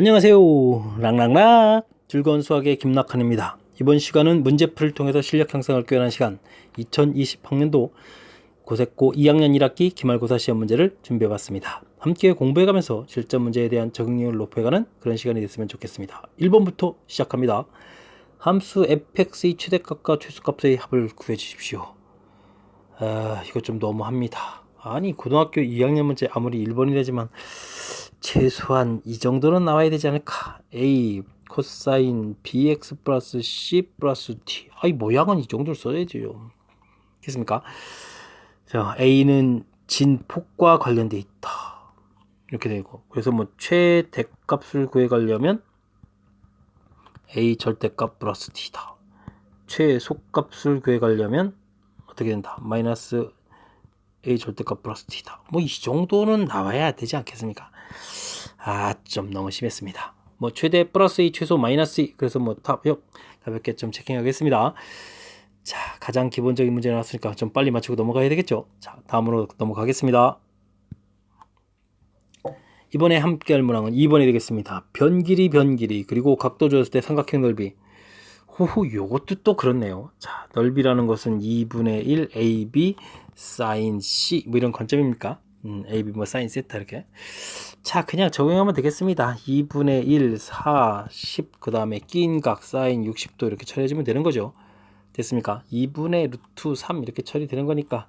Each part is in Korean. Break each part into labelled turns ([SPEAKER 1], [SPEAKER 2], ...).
[SPEAKER 1] 안녕하세요. 랑랑랑 즐거운 수학의 김낙한입니다. 이번 시간은 문제풀이를 통해서 실력 향상을 꾀하는 시간 2020학년도 고색고 2학년 1학기 기말고사 시험 문제를 준비해봤습니다. 함께 공부해가면서 실전 문제에 대한 적응력을 높여가는 그런 시간이 됐으면 좋겠습니다. 1번부터 시작합니다. 함수 fx의 최대값과 최소값의 합을 구해주십시오. 이거 좀 너무합니다. 아니 고등학교 2학년 문제 아무리 1번이라지만 최소한 이 정도는 나와야 되지 않을까. A 코사인 bx 플러스 c 플러스 t. 아이 모양은 이 정도를 써야지요. 됐습니까? 자, A는 진폭과 관련돼 있다. 이렇게 되고, 그래서 뭐 최대값을 구해가려면 A 절대값 플러스 t다. 최소값을 구해가려면 어떻게 된다? 마이너스 A 절대값 플러스 t다. 뭐 이 정도는 나와야 되지 않겠습니까? 좀 너무 심했습니다. 뭐 최대 플러스 2, 최소 마이너스 2. 그래서 뭐 가볍게 좀 체킹하겠습니다. 자, 가장 기본적인 문제 나왔으니까 좀 빨리 맞추고 넘어가야 되겠죠. 자, 다음으로 넘어가겠습니다. 이번에 함께 할 문항은 2번이 되겠습니다. 변길이 그리고 각도 줬을 때 삼각형 넓이. 요것도 또 그렇네요. 자, 넓이라는 것은 2분의 1 AB sin C 뭐 이런 관점입니까? AB 뭐 sin 세타 이렇게. 자, 그냥 적용하면 되겠습니다. 2분의 1 4 10 그 다음에 낀 각 sin 60도 이렇게 처리해주면 되는 거죠. 됐습니까? 2분의 루트 3 이렇게 처리되는 거니까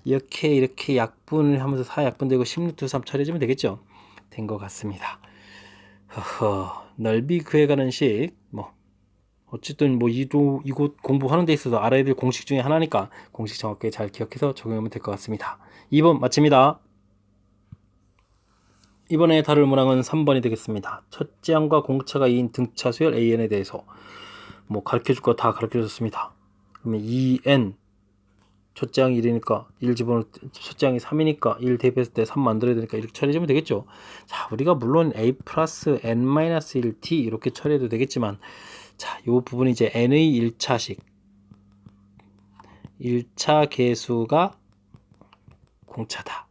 [SPEAKER 1] 이렇게 약분을 하면서 4 약분되고 10 루트 3 처리해주면 되겠죠. 된 것 같습니다. 넓이 구해가는 식 뭐 어쨌든 뭐 이곳 공부하는 데 있어서 알아야 될 공식 중에 하나니까 공식 정확하게 잘 기억해서 적용하면 될 것 같습니다. 2번 마칩니다. 이번에 다룰 문항은 3번이 되겠습니다. 첫째 항과 공차가 2인 등차 수열 AN에 대해서 뭐 가르쳐줄 거 다 가르쳐줬습니다. 그러면 2N 첫째 항이 1이니까 1 집어넣을 때 첫째 항이 3이니까 1 대입했을 때 3 만들어야 되니까 이렇게 처리해주면 되겠죠. 자, 우리가 물론 A 플러스 N-1T 이렇게 처리해도 되겠지만 자, 요 부분이 이제 N의 1차식 1차 계수가 공차다.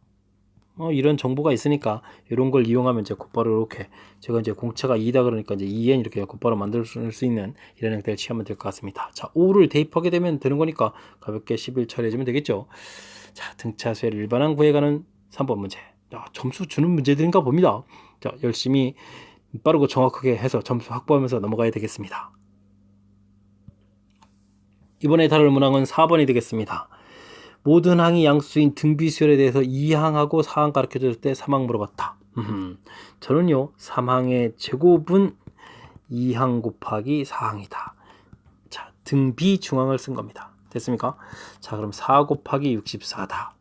[SPEAKER 1] 이런 정보가 있으니까 이런 걸 이용하면 이제 곧바로 이렇게 제가 이제 공차가 2다 그러니까 이제 2n 이렇게 곧바로 만들 수 있는 이런 형태를 취하면 될 것 같습니다. 자, 5를 대입하게 되면 되는 거니까 가볍게 11 처리해주면 되겠죠. 자, 등차 수열 일반항 구해가는 3번 문제. 자, 점수 주는 문제들인가 봅니다. 자, 열심히 빠르고 정확하게 해서 점수 확보하면서 넘어가야 되겠습니다. 이번에 다룰 문항은 4번이 되겠습니다. 모든 항이 양수인 등비수열에 대해서 2항하고 4항 가르쳐줬을 때 3항 물어봤다. 저는요 3항의 제곱은 2항 곱하기 4항이다. 자, 등비 중항을 쓴 겁니다. 됐습니까? 자, 그럼 4 곱하기 64다.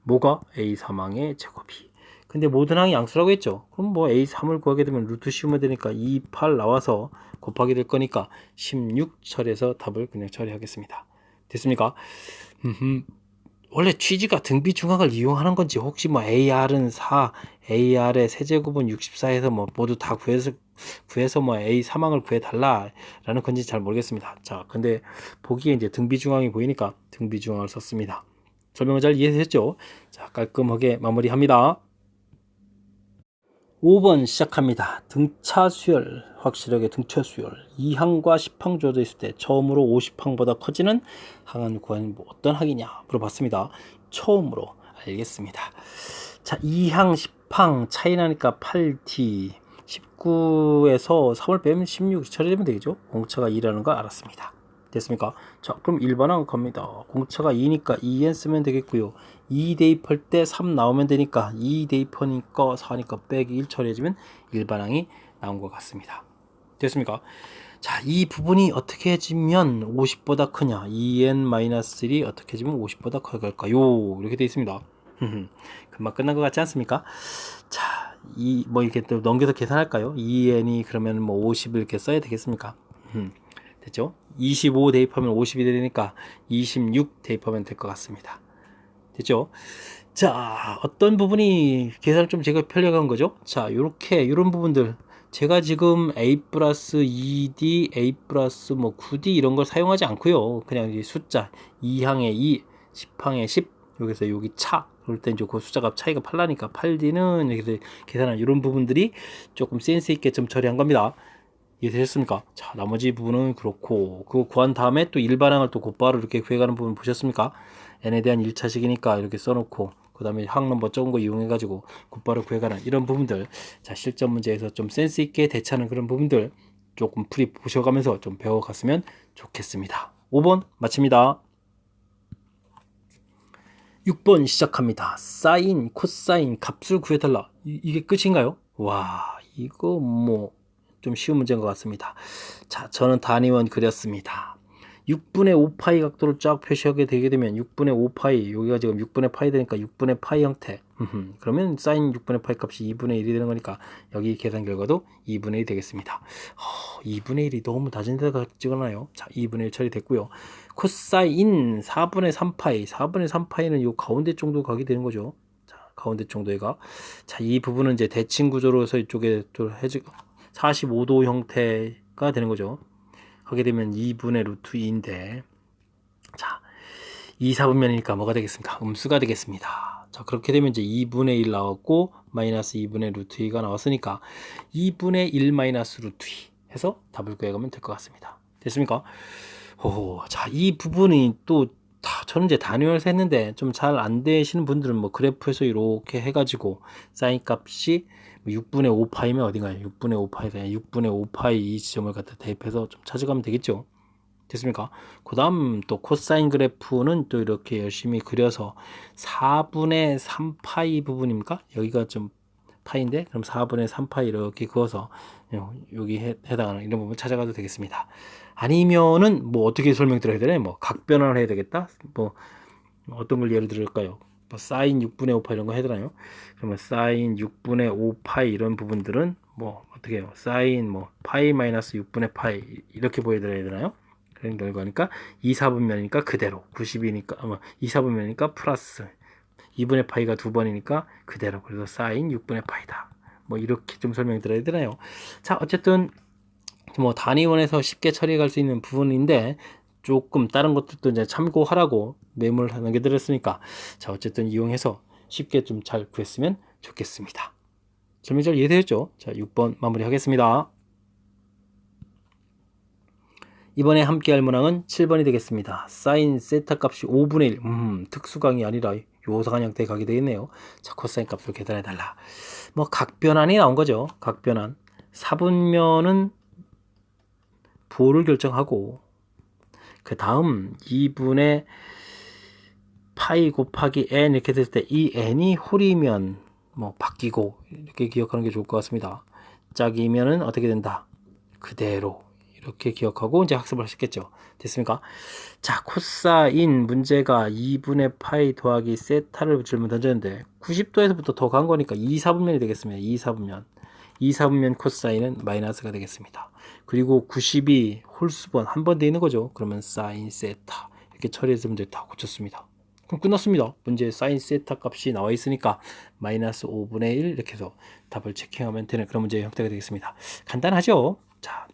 [SPEAKER 1] 뭐가? A 3항의 제곱이. 근데 모든 항이 양수라고 했죠. 그럼 뭐 A 3을 구하게 되면 루트 씌우면 되니까 2, 8 나와서 곱하기 될 거니까 16 처리해서 답을 그냥 처리하겠습니다. 됐습니까? 원래 취지가 등비 중항을 이용하는 건지 혹시 뭐 AR은 4, AR의 세제곱은 64해서 뭐 모두 다 구해서 뭐 A 3항을 구해달라 라는 건지 잘 모르겠습니다. 자, 근데 보기에 이제 등비 중항이 보이니까 등비 중항을 썼습니다. 설명을 잘 이해하셨죠? 자, 깔끔하게 마무리합니다. 5번 시작합니다. 등차 수열, 확실하게 등차 수열 2항과 10항 주어져 있을 때 처음으로 50항보다 커지는 항은 구하는 뭐 어떤 항이냐 물어봤습니다. 처음으로 알겠습니다. 자, 2항 10항 차이 나니까 8t 19에서 3을 빼면 16 처리되면 되겠죠. 공차가 2라는 걸 알았습니다. 됐습니까? 자, 그럼 일반항 갑니다. 공차가 2니까 2n 쓰면 되겠고요. 2 대입할 때 3 나오면 되니까 2 대입하니까 4니까 빼기 1 처리해주면 일반항이 나온 것 같습니다. 됐습니까? 자, 이 부분이 어떻게 해지면 50보다 크냐? 2n-1이 어떻게 해지면 50보다 커질까요? 이렇게 되어 있습니다. 금방 끝난 것 같지 않습니까? 자, 뭐 이렇게 또 넘겨서 계산할까요? 2n이 그러면 뭐 50을 이렇게 써야 되겠습니까? 됐죠? 25 대입하면 50이 되니까 26 대입하면 될 것 같습니다. 됐죠? 자, 어떤 부분이 계산을 좀 제가 편리한 거죠? 자, 이런 부분들 제가 지금 A 플러스 2D, A 플러스 뭐 9D 이런 걸 사용하지 않고요. 그냥 이 숫자 2항에 2, 10항에 10 여기서 여기 차 그럴 때 이제 그 숫자가 차이가 8나니까 8D는 이렇게 계산한 이런 부분들이 조금 센스 있게 좀 처리한 겁니다. 이해되셨습니까? 자, 나머지 부분은 그렇고 그거 구한 다음에 또 일반항을 또 곧바로 이렇게 구해가는 부분 보셨습니까? n에 대한 1차식이니까 이렇게 써놓고 그 다음에 항 넘버 적은 거 이용해 가지고 곧바로 구해가는 이런 부분들, 자, 실전 문제에서 좀 센스 있게 대처하는 그런 부분들 조금 풀이 보셔가면서 좀 배워갔으면 좋겠습니다. 5번 마칩니다. 6번 시작합니다. 사인, 코사인 값을 구해달라. 이게 끝인가요? 와, 이거 뭐 좀 쉬운 문제인 것 같습니다. 자, 저는 단위원 그렸습니다. 6분의 5파이 각도를 쫙 표시하게 되게 되면 6분의 5파이, 여기가 지금 6분의 파이 되니까 6분의 파이 형태. 그러면 사인 6분의 파이 값이 2분의 1이 되는 거니까 여기 계산 결과도 2분의 1이 되겠습니다. 2분의 1이 너무 낮은 데다가 찍어놔요. 자, 2분의 1 처리됐고요. 코사인 4분의 3파이, 4분의 3파이는 요 가운데 정도 가게 되는 거죠. 자, 가운데 정도가. 자, 이 부분은 이제 대칭 구조로서 이쪽에 또 45도 형태가 되는 거죠. 하게 되면 2분의 루트 2인데, 자, 2, 4분면이니까 뭐가 되겠습니까? 음수가 되겠습니다. 자, 그렇게 되면 이제 2분의 1 나왔고, 마이너스 2분의 루트 2가 나왔으니까, 2분의 1 마이너스 루트 2 해서 답을 구해가면 될 것 같습니다. 됐습니까? 자, 이 부분이 또, 저는 이제 단위원에서 했는데, 좀 잘 안 되시는 분들은 뭐 그래프에서 이렇게 해가지고, 사인 값이 6분의 5파이면 어딘가요? 6분의 5파이가 6분의 5파이 이 지점을 갖다 대입해서 좀 찾아가면 되겠죠. 됐습니까? 그 다음 또 코사인 그래프는 또 이렇게 열심히 그려서 4분의 3파이 부분입니까? 여기가 좀 파이인데 그럼 4분의 3파이 이렇게 그어서 여기 해당하는 이런 부분 찾아가도 되겠습니다. 아니면은 뭐 어떻게 설명드려야 되나요? 뭐 각변환을 해야 되겠다? 뭐 어떤 걸 예를 들을까요? 뭐 사인 6분의 5파이 이런 거 해야 되나요? 그러면 사인 6분의 5파이 이런 부분들은 뭐 어떻게 해요? 사인 뭐 파이 마이너스 6분의 파이 이렇게 보여드려야 되나요? 그런 결과니까 2, 4분면이니까 그대로 90이니까 2, 4분면이니까 플러스 2분의 파이가 두 번이니까 그대로 그래서 사인 6분의 파이다. 뭐 이렇게 좀 설명드려야 되나요? 자, 어쨌든 뭐 단위원에서 쉽게 처리할 수 있는 부분인데 조금 다른 것들도 이제 참고하라고 메모를 남겨드렸으니까 자, 어쨌든 이용해서 쉽게 좀 잘 구했으면 좋겠습니다. 설명 잘 이해되셨죠? 자, 6번 마무리하겠습니다. 이번에 함께 할 문항은 7번이 되겠습니다. 사인 세타 값이 5분의 1. 특수강이 아니라 요상한 형태에 가게 되겠네요. 자, 코사인 값을 계산해 달라. 뭐 각변환이 나온 거죠. 각변환. 4분면은 부호를 결정하고 그 다음 2분의 파이 곱하기 n 이렇게 됐을 때 이 n이 홀이면 뭐 바뀌고 이렇게 기억하는 게 좋을 것 같습니다. 짝이면은 어떻게 된다? 그대로 이렇게 기억하고 이제 학습을 하셨겠죠. 됐습니까? 자, 코사인 문제가 2분의 파이 더하기 세타를 질문 던졌는데 90도에서부터 더 간 거니까 2, 4분면이 되겠습니다. 2, 4분면. 2, 4분면 코사인은 마이너스가 되겠습니다. 그리고 90이 홀수번 한 번 돼 있는 거죠. 그러면 사인 세타 이렇게 처리해서 문제 다 고쳤습니다. 그럼 끝났습니다. 문제에 사인 세타 값이 나와 있으니까 마이너스 5분의 1 이렇게 해서 답을 체킹하면 되는 그런 문제의 형태가 되겠습니다. 간단하죠? 자,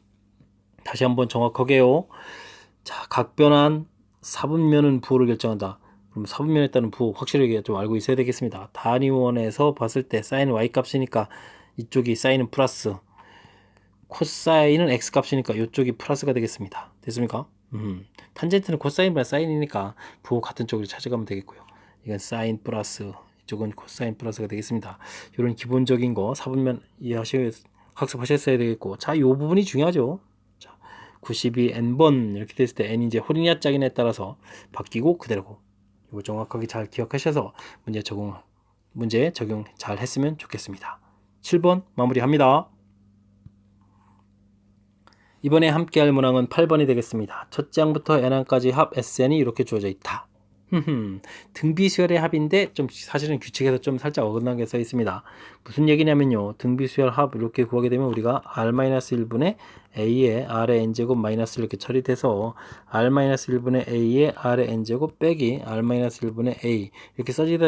[SPEAKER 1] 다시 한번 정확하게요. 자, 각변환 4분면은 부호를 결정한다. 그럼 4분면에 따른 부호 확실하게 좀 알고 있어야 되겠습니다. 단위원에서 봤을 때 사인 y 값이니까 이쪽이 사인은 플러스, 코사인은 x 값이니까 이쪽이 플러스가 되겠습니다. 됐습니까? 탄젠트는 코사인보다 사인이니까 부호 같은 쪽으로 찾아가면 되겠고요. 이건 사인 플러스, 이쪽은 코사인 플러스가 되겠습니다. 이런 기본적인 거 4분면 학습하셨어야 되겠고, 자, 이 부분이 중요하죠. 자, 92 n번 이렇게 됐을 때 n이 이제 홀이냐 짝이냐에 따라서 바뀌고 그대로고, 이거 정확하게 잘 기억하셔서 문제 적용 잘 했으면 좋겠습니다. 7번 마무리합니다. 이번에 함께 할 문항은 8번이 되겠습니다. 첫째 항부터 n항까지 합 SN이 이렇게 주어져 있다. 등비수열의 합인데 좀 사실은 규칙에서 좀 살짝 어긋나게 써 있습니다. 무슨 얘기냐면요. 등비수열 합 이렇게 구하게 되면 우리가 R-1분의 A의 R의 N제곱 마이너스 이렇게 처리돼서 R-1분의 A의 R의 N제곱 빼기 R-1분의 A 이렇게 써지게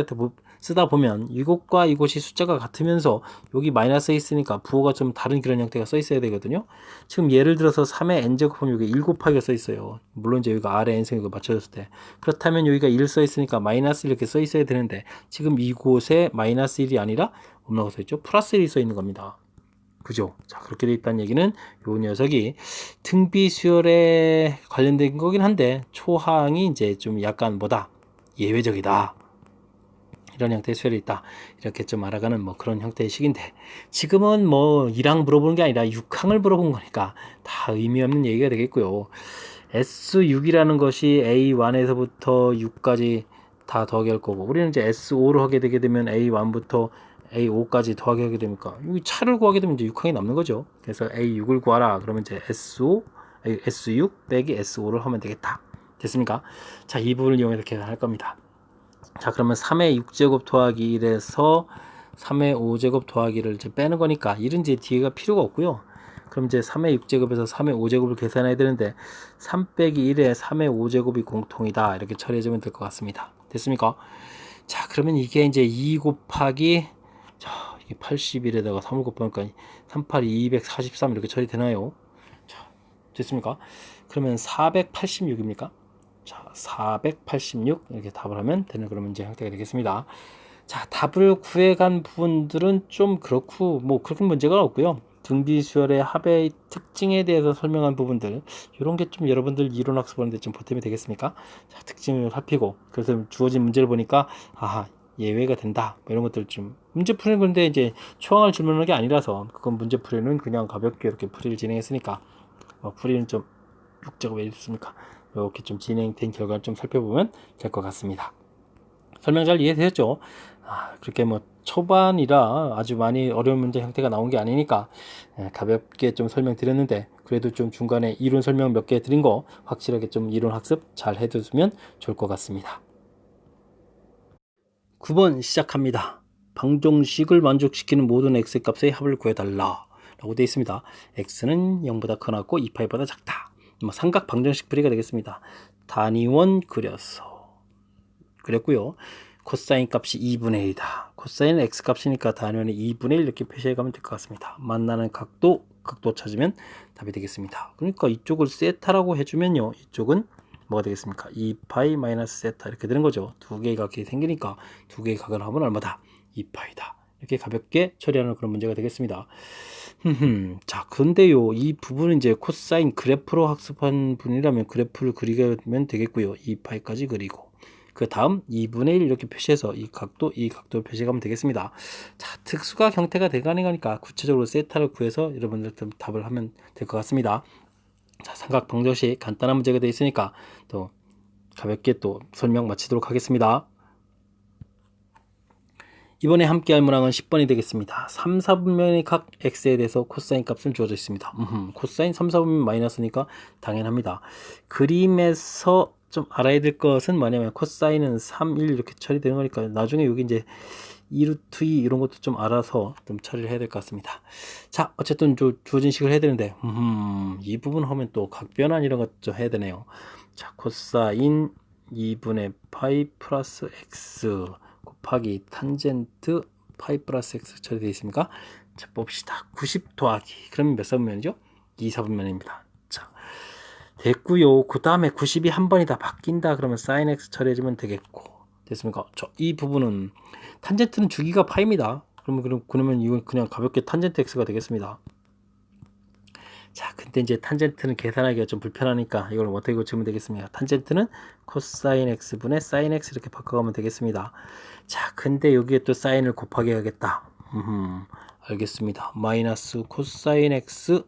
[SPEAKER 1] 쓰다 보면 이곳과 이곳이 숫자가 같으면서 여기 마이너스 있으니까 부호가 좀 다른 그런 형태가 써 있어야 되거든요. 지금 예를 들어서 3의 n제곱하면 여기 1 곱하기가 써 있어요. 물론 이제 여기가 아래 n승이고 맞춰졌을 때. 그렇다면 여기가 1 써 있으니까 마이너스 이렇게 써 있어야 되는데 지금 이곳에 마이너스 1이 아니라 뭐라고 써 있죠? 플러스 1이 써 있는 겁니다. 그죠? 자, 그렇게 돼 있다는 얘기는 요 녀석이 등비 수열에 관련된 거긴 한데 초항이 이제 좀 약간 뭐다? 예외적이다. 이런 형태의 수열이 있다. 이렇게 좀 알아가는 뭐 그런 형태의 식인데 지금은 뭐 2항 물어보는 게 아니라 6항을 물어본 거니까 다 의미 없는 얘기가 되겠고요. S6이라는 것이 A1에서부터 6까지 다 더하기 할 거고 우리는 이제 S5로 하게 되게 되면 A1부터 A5까지 더하기 하게 되니까 여기 차를 구하게 되면 이제 6항이 남는 거죠. 그래서 A6을 구하라. 그러면 이제 S6 빼기 S5를 하면 되겠다. 됐습니까? 자, 이 부분을 이용해서 계산할 겁니다. 자, 그러면 3의 6제곱 더하기 1에서 3의 5제곱 더하기를 이제 빼는 거니까 1은 이제 뒤에가 필요가 없고요. 그럼 이제 3의 6제곱에서 3의 5제곱을 계산해야 되는데 3 빼기 1에 3의 5제곱이 공통이다. 이렇게 처리해주면 될 것 같습니다. 됐습니까? 자, 그러면 이게 이제 2 곱하기 자, 이게 81에다가 3을 곱하니까 38, 243 이렇게 처리되나요? 자, 됐습니까? 그러면 486입니까? 자, 486 이렇게 답을 하면 되는 그런 문제 형태가 되겠습니다. 자, 답을 구해간 부분들은 좀 그렇고 뭐 그렇게 문제가 없고요. 등비수열의 합의 특징에 대해서 설명한 부분들 이런 게 좀 여러분들 이론 학습하는데 좀 보탬이 되겠습니까? 자, 특징을 살피고 그래서 주어진 문제를 보니까 아하 예외가 된다 뭐 이런 것들 좀 문제 풀이는 건데 이제 초항을 질문하는 게 아니라서 그건 문제 풀이는 그냥 가볍게 이렇게 풀이를 진행했으니까 풀이는 좀 육자가 왜 있습니까? 이렇게 좀 진행된 결과를 좀 살펴보면 될 것 같습니다. 설명 잘 이해되셨죠? 그렇게 뭐 초반이라 아주 많이 어려운 문제 형태가 나온 게 아니니까 가볍게 좀 설명드렸는데 그래도 좀 중간에 이론 설명 몇 개 드린 거 확실하게 좀 이론 학습 잘 해두면 좋을 것 같습니다. 9번 시작합니다. 방정식을 만족시키는 모든 x 값의 합을 구해달라 라고 되어 있습니다. x는 0보다 크고 2파이보다 작다. 삼각 방정식 풀이가 되겠습니다. 단위원 그렸고요. 코사인 값이 2분의 1이다. 코사인은 x 값이니까 단위원의 2분의 1 이렇게 표시해 가면 될 것 같습니다. 만나는 각도 찾으면 답이 되겠습니다. 그러니까 이쪽을 세타라고 해주면요. 이쪽은 뭐가 되겠습니까? 2파이 마이너스 세타 이렇게 되는 거죠. 두 개의 각이 생기니까 두 개의 각을 하면 얼마다? 2파이다. 이렇게 가볍게 처리하는 그런 문제가 되겠습니다. 자, 근데요, 이 부분은 이제 코사인 그래프로 학습한 분이라면 그래프를 그리면 되겠고요. 2파이까지 그리고 그 다음 2분의 1 이렇게 표시해서 이 각도를 표시하면 되겠습니다. 자, 특수각 형태가 가능하니까 구체적으로 세타를 구해서 여러분들 답을 하면 될 것 같습니다. 자, 삼각 방정식 간단한 문제가 되어 있으니까 또 가볍게 또 설명 마치도록 하겠습니다. 이번에 함께 할 문항은 10번이 되겠습니다. 3, 4분면의 각 x에 대해서 코사인 값은 주어져 있습니다. 코사인 3, 4분면 마이너스니까 당연합니다. 그림에서 좀 알아야 될 것은 뭐냐면 코사인은 3, 1 이렇게 처리되는 거니까 나중에 여기 이제 2루트 2 이런 것도 좀 알아서 좀 처리를 해야 될 것 같습니다. 자, 어쨌든 주어진 식을 해야 되는데 이 부분 하면 또 각변환 이런 것 좀 해야 되네요. 자, 코사인 2분의 파이 플러스 x 곱하기 탄젠트 파이 플러스 x 처리되어 있습니까? 자, 봅시다. 90 더하기 그러면 몇 사분면이죠? 2 사분면입니다. 자, 됐고요. 그 다음에 90이 한 번이 다 바뀐다 그러면 sin x 처리해주면 되겠고 됐습니까? 이 부분은 탄젠트는 주기가 파입니다. 그러면 이건 그냥 가볍게 탄젠트 x가 되겠습니다. 자, 근데 이제 탄젠트는 계산하기가 좀 불편하니까 이걸 어떻게 고치면 되겠습니까? 탄젠트는 코사인 x분의 사인 x 이렇게 바꿔가면 되겠습니다. 자, 근데 여기에 또 사인을 곱하기 해야겠다. 알겠습니다. 마이너스 코사인 x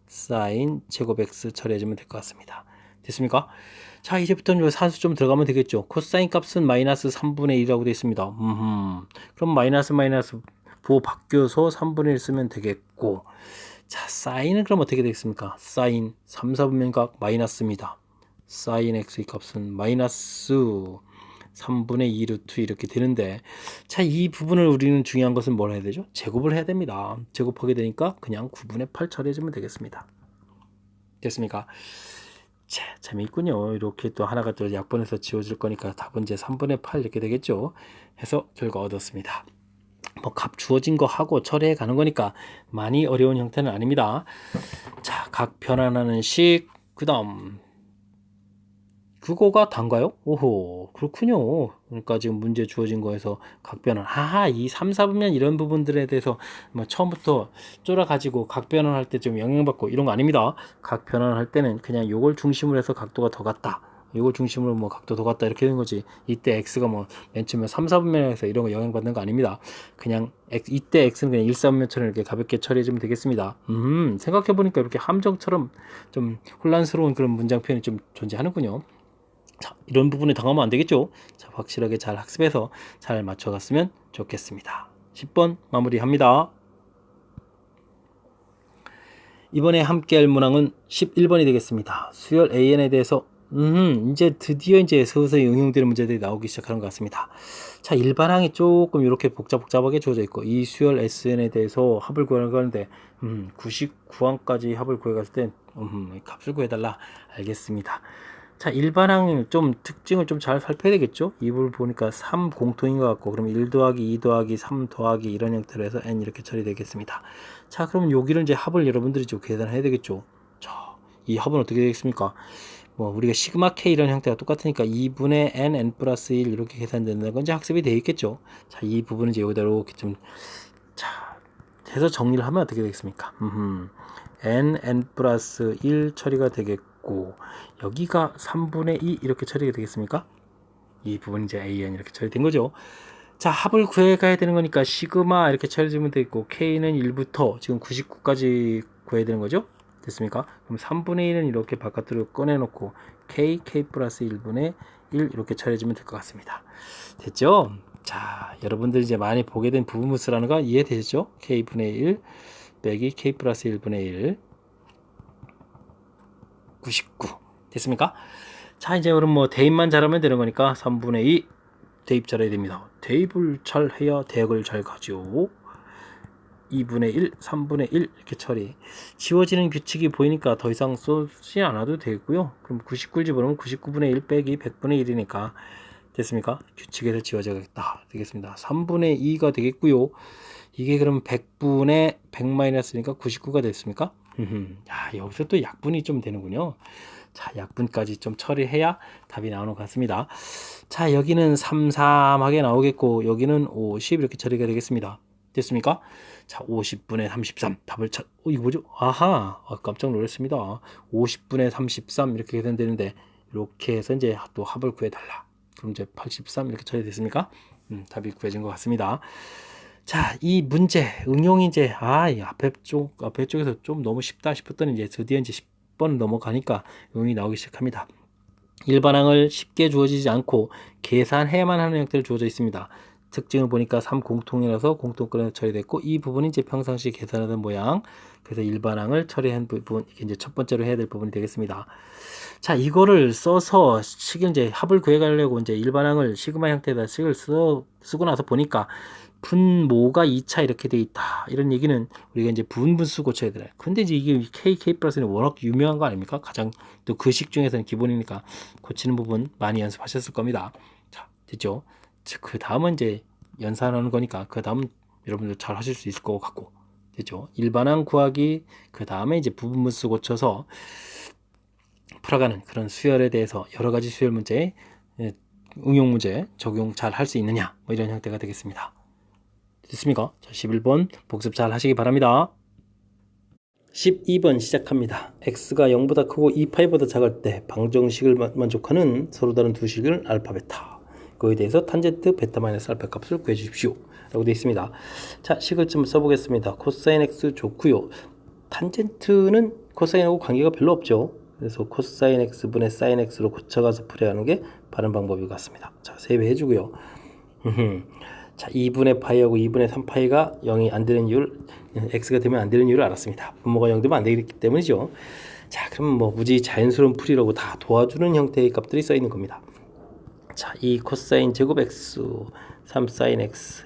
[SPEAKER 1] 사인 제곱 x 처리해주면 될 것 같습니다. 됐습니까? 자, 이제부터는 산수 좀 들어가면 되겠죠. 코사인 값은 마이너스 3분의 1이라고 되어 있습니다. 그럼 마이너스 부호 바뀌어서 3분의 1 쓰면 되겠고 자, 사인은 그럼 어떻게 되겠습니까? 사인 3, 4분면각 마이너스입니다. 사인 x의 값은 마이너스 3분의 2 루트 이렇게 되는데 자, 이 부분을 우리는 중요한 것은 뭘 해야 되죠? 제곱을 해야 됩니다. 제곱하게 되니까 그냥 9분의 8 처리해주면 되겠습니다. 됐습니까? 자, 재미있군요. 이렇게 또 하나가 또 약분해서 지워질 거니까 답은 이제 3분의 8 이렇게 되겠죠. 해서 결과 얻었습니다. 뭐 값 주어진 거 하고 처리해 가는 거니까 많이 어려운 형태는 아닙니다. 자, 각 변환하는 식, 그 다음 그거가 단가요? 오호, 그렇군요. 그러니까 지금 문제 주어진 거에서 각변환. 하하, 이 3, 4분면 이런 부분들에 대해서 뭐 처음부터 쫄아가지고 각변환 할 때 좀 영향받고 이런 거 아닙니다. 각변환 할 때는 그냥 요걸 중심으로 해서 각도가 더 같다. 요걸 중심으로 뭐 각도 더 같다 이렇게 되는 거지. 이때 x가 뭐 맨 처음에 3, 4분면에서 이런 거 영향받는 거 아닙니다. 그냥 이때 x는 그냥 1, 4분면처럼 이렇게 가볍게 처리해주면 되겠습니다. 생각해보니까 이렇게 함정처럼 좀 혼란스러운 그런 문장 표현이 좀 존재하는군요. 자, 이런 부분에 당하면 안 되겠죠. 자, 확실하게 잘 학습해서 잘 맞춰갔으면 좋겠습니다. 10번 마무리합니다. 이번에 함께 할 문항은 11번이 되겠습니다. 수열 AN에 대해서 이제 드디어 이제 서서히 응용되는 문제들이 나오기 시작하는 것 같습니다. 자, 일반항이 조금 이렇게 복잡하게 주어져 있고 이 수열 SN에 대해서 합을 구하는데 99항까지 합을 구해갔을 때 값을 구해달라. 알겠습니다. 자, 일반항 좀 특징을 좀 잘 살펴야 되겠죠? 이 부분 보니까 3 공통인 것 같고, 그럼 1 더하기 2 더하기 3 더하기 이런 형태로 해서 n 이렇게 처리되겠습니다. 자, 그럼 여기를 이제 합을 여러분들이 좀 계산해야 되겠죠? 자, 이 합은 어떻게 되겠습니까? 뭐 우리가 시그마 k 이런 형태가 똑같으니까 2분의 n 플러스 1 이렇게 계산된다는 건 이제 학습이 되어 있겠죠? 자, 이 부분은 이제 여기다 이렇게 좀 자, 해서 정리를 하면 어떻게 되겠습니까? n 플러스 1 처리가 되겠고, 여기가 3분의 2 이렇게 처리가 되겠습니까? 이 부분 이제 an 이렇게 처리된 거죠. 자, 합을 구해 가야 되는 거니까 시그마 이렇게 처리되면 되겠고, k는 1부터 지금 99까지 구해야 되는 거죠. 됐습니까? 그럼 3분의 1은 이렇게 바깥으로 꺼내놓고 k 플러스 1분의 1 이렇게 처리해주면 될 것 같습니다. 됐죠? 자, 여러분들 이제 많이 보게 된 부분무스라는 거 이해되시죠? k분의 1 빼기 k 플러스 1분의 1 99 됐습니까? 자, 이제 그럼 뭐 대입만 잘하면 되는 거니까 3분의 2 대입 잘해야 됩니다. 대입을 잘 해야 대학을 잘 가죠. 2분의 1, 3분의 1 이렇게 처리. 지워지는 규칙이 보이니까 더 이상 쓰지 않아도 되고요. 그럼 99를 집어넣으면 99분의 1 빼기 100분의 1이니까 됐습니까? 규칙에서 지워져야겠다. 되겠습니다. 3분의 2가 되겠고요. 이게 그럼 100분의 100 마이너스니까 99가 됐습니까? 야, 여기서 또 약분이 좀 되는군요. 자, 약분까지 좀 처리해야 답이 나오는 것 같습니다. 자, 여기는 33하게 나오겠고 여기는 50 이렇게 처리가 되겠습니다. 됐습니까? 자, 50분의 33 답을 이거 뭐죠? 아하, 깜짝 놀랐습니다. 50분의 33 이렇게 계산되는데 이렇게 해서 이제 또 합을 구해달라. 그럼 이제 83 이렇게 처리됐습니까? 답이 구해진 것 같습니다. 자, 이 문제 응용이 이제 이 앞에 쪽에서 좀 너무 쉽다 싶었더니 이제 드디어 이제 10번 넘어가니까 응용이 나오기 시작합니다. 일반항을 쉽게 주어지지 않고 계산해야만 하는 형태로 주어져 있습니다. 특징을 보니까 3 공통이라서 공통권에서 처리됐고 이 부분이 이제 평상시 계산하던 모양. 그래서 일반항을 처리한 부분 이게 이제 첫 번째로 해야 될 부분이 되겠습니다. 자, 이거를 써서 식을 이제 합을 구해가려고 이제 일반항을 시그마 형태에다 식을 쓰고 나서 보니까 분모가 2차 이렇게 돼 있다. 이런 얘기는 우리가 이제 분수 고쳐야 되나요? 근데 이제 이게 k 플러스는 워낙 유명한 거 아닙니까? 가장 또 그 식 중에서는 기본이니까 고치는 부분 많이 연습하셨을 겁니다. 자, 됐죠? 그 다음은 이제 연산하는 거니까 그 다음은 여러분들 잘 하실 수 있을 것 같고 됐죠? 일반항 구하기 그 다음에 이제 부분분수 고쳐서 풀어가는 그런 수열에 대해서 여러 가지 수열 문제 응용 문제 적용 잘 할 수 있느냐 뭐 이런 형태가 되겠습니다. 됐습니까? 자, 11번 복습 잘 하시기 바랍니다. 12번 시작합니다. x가 0보다 크고 2파이보다 작을 때 방정식을 만족하는 서로 다른 두 식을 알파 베타 그거에 대해서 탄젠트 베타 마이너스 알파 값을 구해 주십시오 라고 되어 있습니다. 자, 식을 좀 써보겠습니다. 코사인 x 좋고요. 탄젠트는 코사인하고 관계가 별로 없죠. 그래서 코사인 x분의 사인 x로 고쳐가서 풀어야 하는 게 바른 방법인 것 같습니다. 자, 세배해 주고요. 자, 2분의 파이하고 2분의 3파이가 0이 안 되는 이유를 x가 되면 안 되는 이유를 알았습니다. 분모가 0 되면 안 되기 때문이죠. 자, 그럼 뭐 무지 자연스러운 풀이라고 다 도와주는 형태의 값들이 써 있는 겁니다. 자, 2 코사인 제곱 x 3 사인 x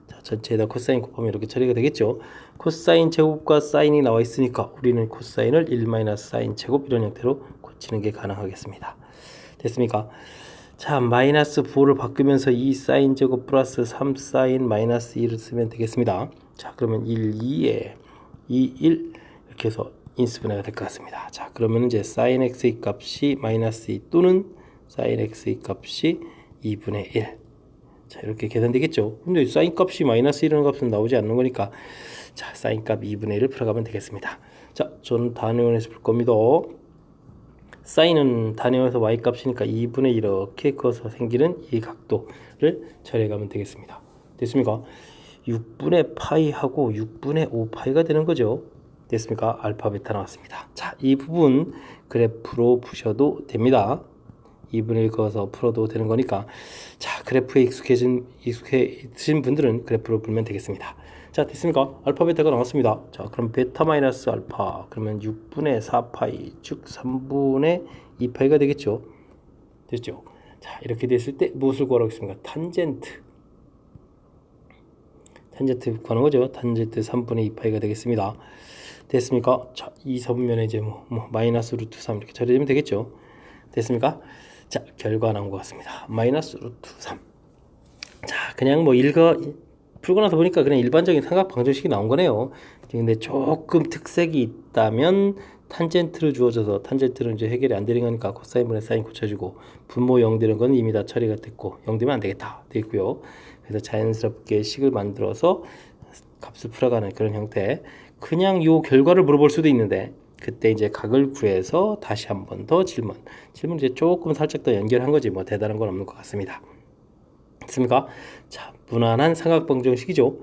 [SPEAKER 1] 자, 전체에다 코사인 곱하면 이렇게 처리가 되겠죠. 코사인 제곱과 사인이 나와 있으니까 우리는 코사인을 1 마이너스 사인 제곱 이런 형태로 치는 게 가능하겠습니다. 됐습니까? 자, 마이너스 4를 바꾸면서 2 사인 제곱 플러스 3 사인 마이너스 2를 쓰면 되겠습니다. 자, 그러면 1, 2에 2, 1 이렇게 해서 인수분해가 될 것 같습니다. 자, 그러면 이제 사인 x의 값이 마이너스 2 또는 사인 x의 값이 2분의 1. 자, 이렇게 계산되겠죠. 근데 사인 값이 마이너스 1이라는 값은 나오지 않는 거니까 자, 사인 값 2분의 1을 풀어가면 되겠습니다. 자, 저는 단위원에서 풀 겁니다. 사인은 단위원에서 y 값이니까 2분의 1 이렇게 커서 생기는 이 각도를 처리해가면 되겠습니다. 됐습니까? 6분의 파이하고 6분의 5파이가 되는 거죠. 됐습니까? 알파 베타 나왔습니다. 자, 이 부분 그래프로 푸셔도 됩니다. 2분의 1 그어서 풀어도 되는 거니까 자, 그래프에 익숙해진 분들은 그래프로 풀면 되겠습니다. 자, 됐습니까? 알파 베타가 나왔습니다. 자, 그럼 베타 마이너스 알파 그러면 6분의 4파이 즉 3분의 2파이가 되겠죠. 됐죠? 자, 이렇게 됐을 때 무엇을 구하라고 했습니까? 탄젠트 구하는 거죠. 탄젠트 3분의 2파이가 되겠습니다. 됐습니까? 자, 이 선면에 이제 마이너스 루트 3 이렇게 처리되면 되겠죠. 됐습니까? 자, 결과 나온 것 같습니다. 마이너스 루트 3. 자, 그냥 풀고 나서 보니까 그냥 일반적인 삼각 방정식이 나온 거네요. 근데 조금 특색이 있다면 탄젠트를 주어져서 탄젠트는 이제 해결이 안 되는 거니까 코사인분의 사인 고쳐주고 분모 0 되는 건 이미 다 처리가 됐고 0 되면 안 되겠다 되겠고요. 그래서 자연스럽게 식을 만들어서 값을 풀어가는 그런 형태. 그냥 요 결과를 물어볼 수도 있는데 그때 이제 각을 구해서 다시 한 번 더 질문 이제 조금 살짝 더 연결한 거지 뭐 대단한 건 없는 것 같습니다. 됐습니까? 자, 무난한 삼각방정식이죠.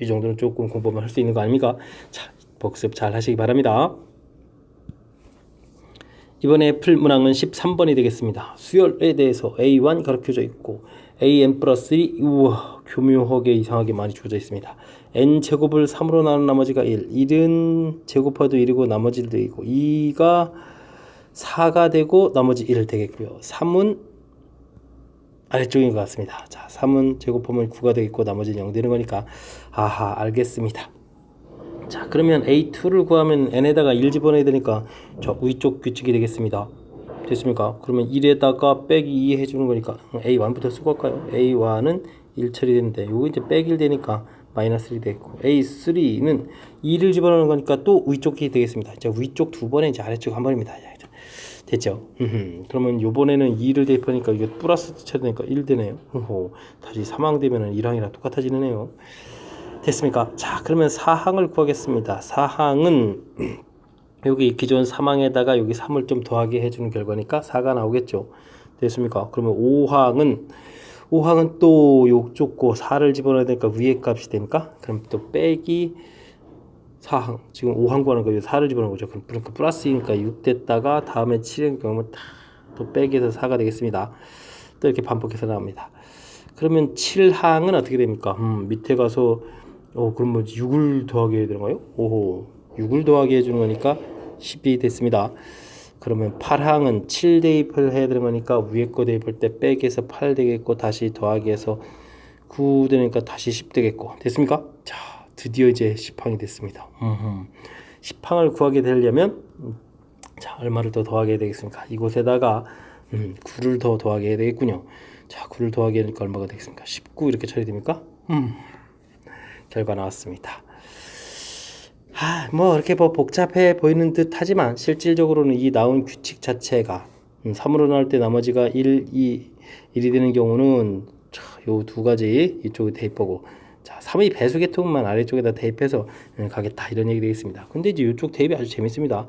[SPEAKER 1] 이 정도는 조금 공부만 할 수 있는 거 아닙니까? 자, 복습 잘 하시기 바랍니다. 이번에 풀 문항은 13번이 되겠습니다. 수열에 대해서 A1 가르쳐져 있고 AN 플러스 1, 우와 교묘하게 이상하게 많이 주어져 있습니다. N제곱을 3으로 나눈 나머지가 1, 1은 제곱해도 1이고 나머지 1도 2고 2가 4가 되고 나머지 1 되겠고요. 3은 아래쪽인 것 같습니다. 자, 3은 제곱하면 9가 되겠고 나머지는 0 되는 거니까 아하 알겠습니다. 자, 그러면 A2를 구하면 n에다가 1 집어넣어야 되니까 저 위쪽 규칙이 되겠습니다. 됐습니까? 그러면 1에다가 빼기 2 해주는 거니까 A1부터 쓰고 갈까요? A1은 1 처리되는데 요거 이제 빼기 1 되니까 마이너스 1이 되겠고 A3는 2를 집어넣는 거니까 또 위쪽이 되겠습니다. 자, 위쪽 두 번에 이제 아래쪽 한 번입니다. 됐죠? 그러면 요번에는 2를 대입하니까 이게 플러스 쳐야 되니까 1 되네요. 다시 3항 되면은 1항이랑 똑같아지네요. 됐습니까? 자, 그러면 4항을 구하겠습니다. 4항은 여기 기존 3항에다가 여기 3을 좀 더하게 해주는 결과니까 4가 나오겠죠. 됐습니까? 그러면 5항은 또 요쪽 거 4를 집어넣어야 되니까 위에 값이 됩니까? 그럼 또 빼기 4항, 지금 5항 구하는 거예요. 4를 집어넣은 거죠. 그러니까 플러스니까 6 됐다가 다음에 7인 경우는 또 빼기 해서 4가 되겠습니다. 또 이렇게 반복해서 나옵니다. 그러면 7항은 어떻게 됩니까? 밑에 가서 그럼 뭐 6을 더하게 해야 되나요? 6을 더하게 해주는 거니까 10이 됐습니다. 그러면 8항은 7 대입을 해야 되는 거니까 위에 거 대입할 때 빼기 해서 8 되겠고 다시 더하기 해서 9 되니까 다시 10 되겠고 됐습니까? 자, 드디어 이제 10항이 됐습니다. 10항을 구하게 되려면 자, 얼마를 더 더하게 되겠습니까? 이곳에다가 9를 더 더하게 해야 되겠군요. 자, 9를 더하게 하니까 얼마가 되겠습니까? 19 이렇게 처리됩니까? 결과 나왔습니다. 뭐 이렇게 복잡해 보이는 듯 하지만 실질적으로는 이 나온 규칙 자체가 3으로 나올 때 나머지가 1, 2, 1이 되는 경우는 요 두 가지 이쪽에 대입하고 자, 3의 배수 계통만 아래쪽에다 대입해서 가겠다 이런 얘기 되겠습니다. 근데 이제 이쪽 대입이 아주 재밌습니다.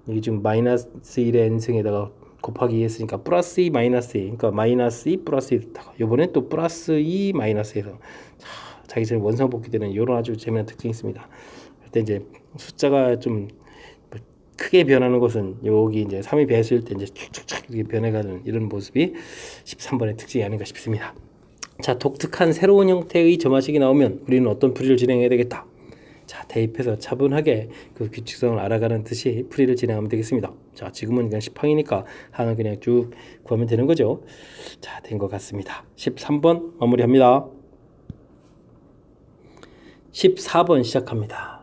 [SPEAKER 1] 이게 지금 마이너스 1의 n승에다가 곱하기 2 했으니까 플러스 2 마이너스 2 그러니까 마이너스 2 플러스 2 됐다가 요번엔 또 플러스 2 마이너스 2에서 자기처럼 원상복귀 되는 이런 아주 재미난 특징이 있습니다. 그때 이제 숫자가 좀 크게 변하는 것은 여기 이제 3의 배수일 때 이제 촥촥촥 이렇게 변해가는 이런 모습이 13번의 특징이 아닌가 싶습니다. 자, 독특한 새로운 형태의 점화식이 나오면 우리는 어떤 풀이를 진행해야 되겠다. 자, 대입해서 차분하게 그 규칙성을 알아가는 듯이 풀이를 진행하면 되겠습니다. 자, 지금은 그냥 10항이니까 항을 그냥 쭉 구하면 되는 거죠. 자, 된 것 같습니다. 13번 마무리합니다. 14번 시작합니다.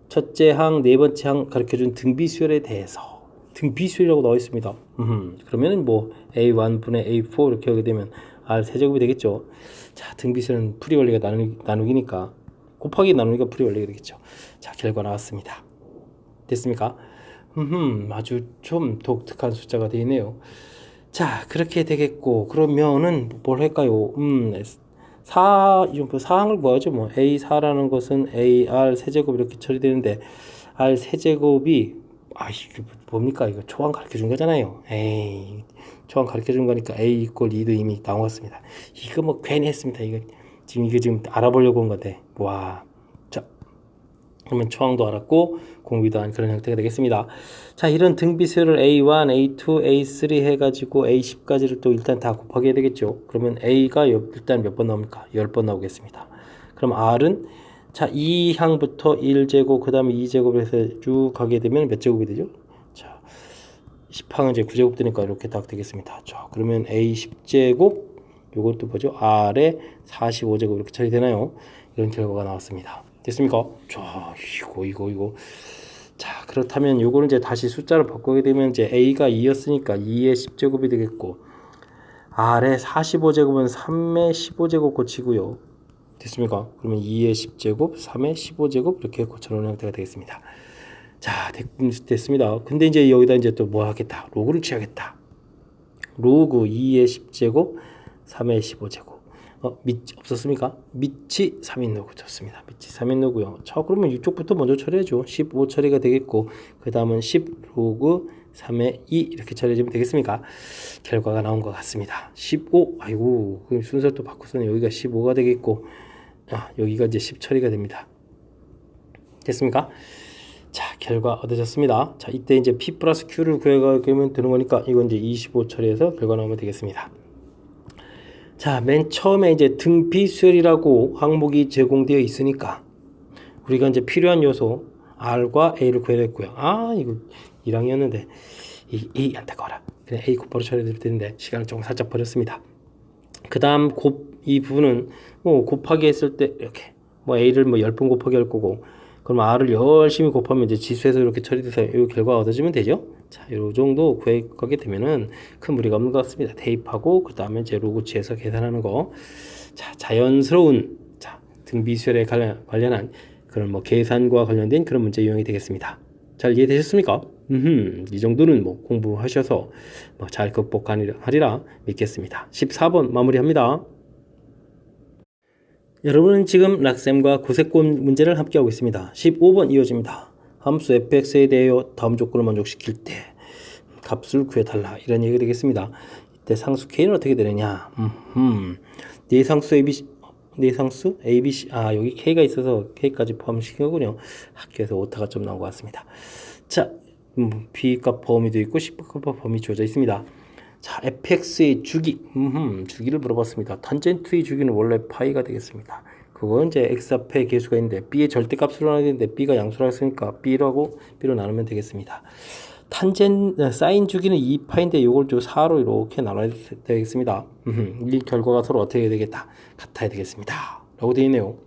[SPEAKER 1] 첫째 항, 네 번째 항 가르쳐준 등비수열에 대해서 등비수열이라고 나와 있습니다. 그러면은 뭐 A1분의 A4 이렇게 하게 되면 R 세제곱이 되겠죠. 자, 등비수열은 풀이 원리가 나누기니까 곱하기 나누기가 풀이 원리가 되겠죠. 자, 결과 나왔습니다. 됐습니까? 아주 좀 독특한 숫자가 되어 있네요. 자, 그렇게 되겠고, 그러면은 뭘 할까요? 사항을 구하죠. 뭐 A4라는 것은 AR 세제곱 이렇게 처리되는데 R 세제곱이 이게 뭡니까? 이거 초항 가르쳐 준 거잖아요. 에이, 초항 가르쳐 준 거니까 A 이퀄 2도 이미 나온 것 같습니다. 이거 뭐 괜히 했습니다. 이거 지금 알아보려고 한 건데. 와. 자, 그러면 초항도 알았고 공비도 한 그런 형태가 되겠습니다. 자, 이런 등비수열을 A1, A2, A3 해가지고 A10까지를 또 일단 다 곱하게 되겠죠. 그러면 A가 일단 몇 번 나옵니까? 10번 나오겠습니다. 그럼 R은 자, 2항부터 1제곱, 그 다음에 2제곱에서 쭉 가게 되면 몇 제곱이 되죠? 자, 10항은 이제 9제곱 되니까 이렇게 딱 되겠습니다. 자, 그러면 A 10제곱, 요것도 뭐죠? R에 45제곱 이렇게 처리되나요? 이런 결과가 나왔습니다. 됐습니까? 자, 이거. 자, 그렇다면 요거는 이제 다시 숫자를 바꾸게 되면 이제 A가 2였으니까 2의 10제곱이 되겠고, R의 45제곱은 3의 15제곱 고치고요. 됐습니까? 그러면 2의 10제곱, 3의 15제곱 이렇게 고쳐놓은 형태가 되겠습니다. 자, 됐습니다. 근데 이제 여기다 이제 또 뭐 하겠다? 로그를 취하겠다. 로그 2의 10제곱, 3의 15제곱. 밑 없었습니까? 밑이 3인 로그 좋습니다. 밑이 3인 로그요. 자, 그러면 이쪽부터 먼저 처리해줘. 15 처리가 되겠고, 그 다음은 10 로그 3의 2 이렇게 처리해주면 되겠습니까? 결과가 나온 것 같습니다. 15, 아이고, 그럼 순서를 또 바꾸서는 여기가 15가 되겠고, 여기가 이제 10 처리가 됩니다. 됐습니까? 자, 결과 얻어졌습니다. 자, 이때 이제 P 플러스 Q를 구해가면 되는 거니까 이건 이제 25 처리해서 결과 나오면 되겠습니다. 자, 맨 처음에 이제 등비수열이라고 항목이 제공되어 있으니까 우리가 이제 필요한 요소 R과 A를 구해야 했고요. 이거 1항이었는데 이 안타까워라. 그냥 A 곧바로 처리해도 되는데 시간을 조금 살짝 버렸습니다. 그 다음 이 부분은 뭐 곱하기 했을 때 이렇게 뭐 A를 뭐 10번 곱하기 할 거고, 그럼 R을 열심히 곱하면 이제 지수에서 이렇게 처리돼서 이 결과가 얻어지면 되죠. 자, 요 정도 구하게 되면은 큰 무리가 없는 것 같습니다. 대입하고 그 다음에 이제 로그 취해서 계산하는 거. 자, 자연스러운 등비수열에 관련한 그런 뭐 계산과 관련된 그런 문제 유형이 되겠습니다. 잘 이해되셨습니까? 이 정도는 뭐 공부하셔서 뭐 잘 극복하리라 믿겠습니다. 14번 마무리합니다. 여러분은 지금 락셈과 고세권 문제를 함께하고 있습니다. 15번 이어집니다. 함수 fx에 대하여 다음 조건을 만족시킬 때 값을 구해달라, 이런 얘기가 되겠습니다. 이때 상수 k는 어떻게 되느냐? 내상수 abc, 여기 k가 있어서 k까지 포함시킨 거군요. 학교에서 오타가 좀 나온 것 같습니다. 자, b값 범위도 있고 c값 범위 주어져 있습니다. 자, fx의 주기를 물어봤습니다. 탄젠트의 주기는 원래 파이가 되겠습니다. 그건 이제 x 앞에 개수가 있는데 b의 절대값으로 나눠야 되는데 b가 양수라 했으니까 b로 나누면 되겠습니다. 사인 주기는 2파인데 요걸 4로 이렇게 나눠야 되겠습니다. 이 결과가 서로 어떻게 되겠다? 같아야 되겠습니다. 라고 되어 있네요.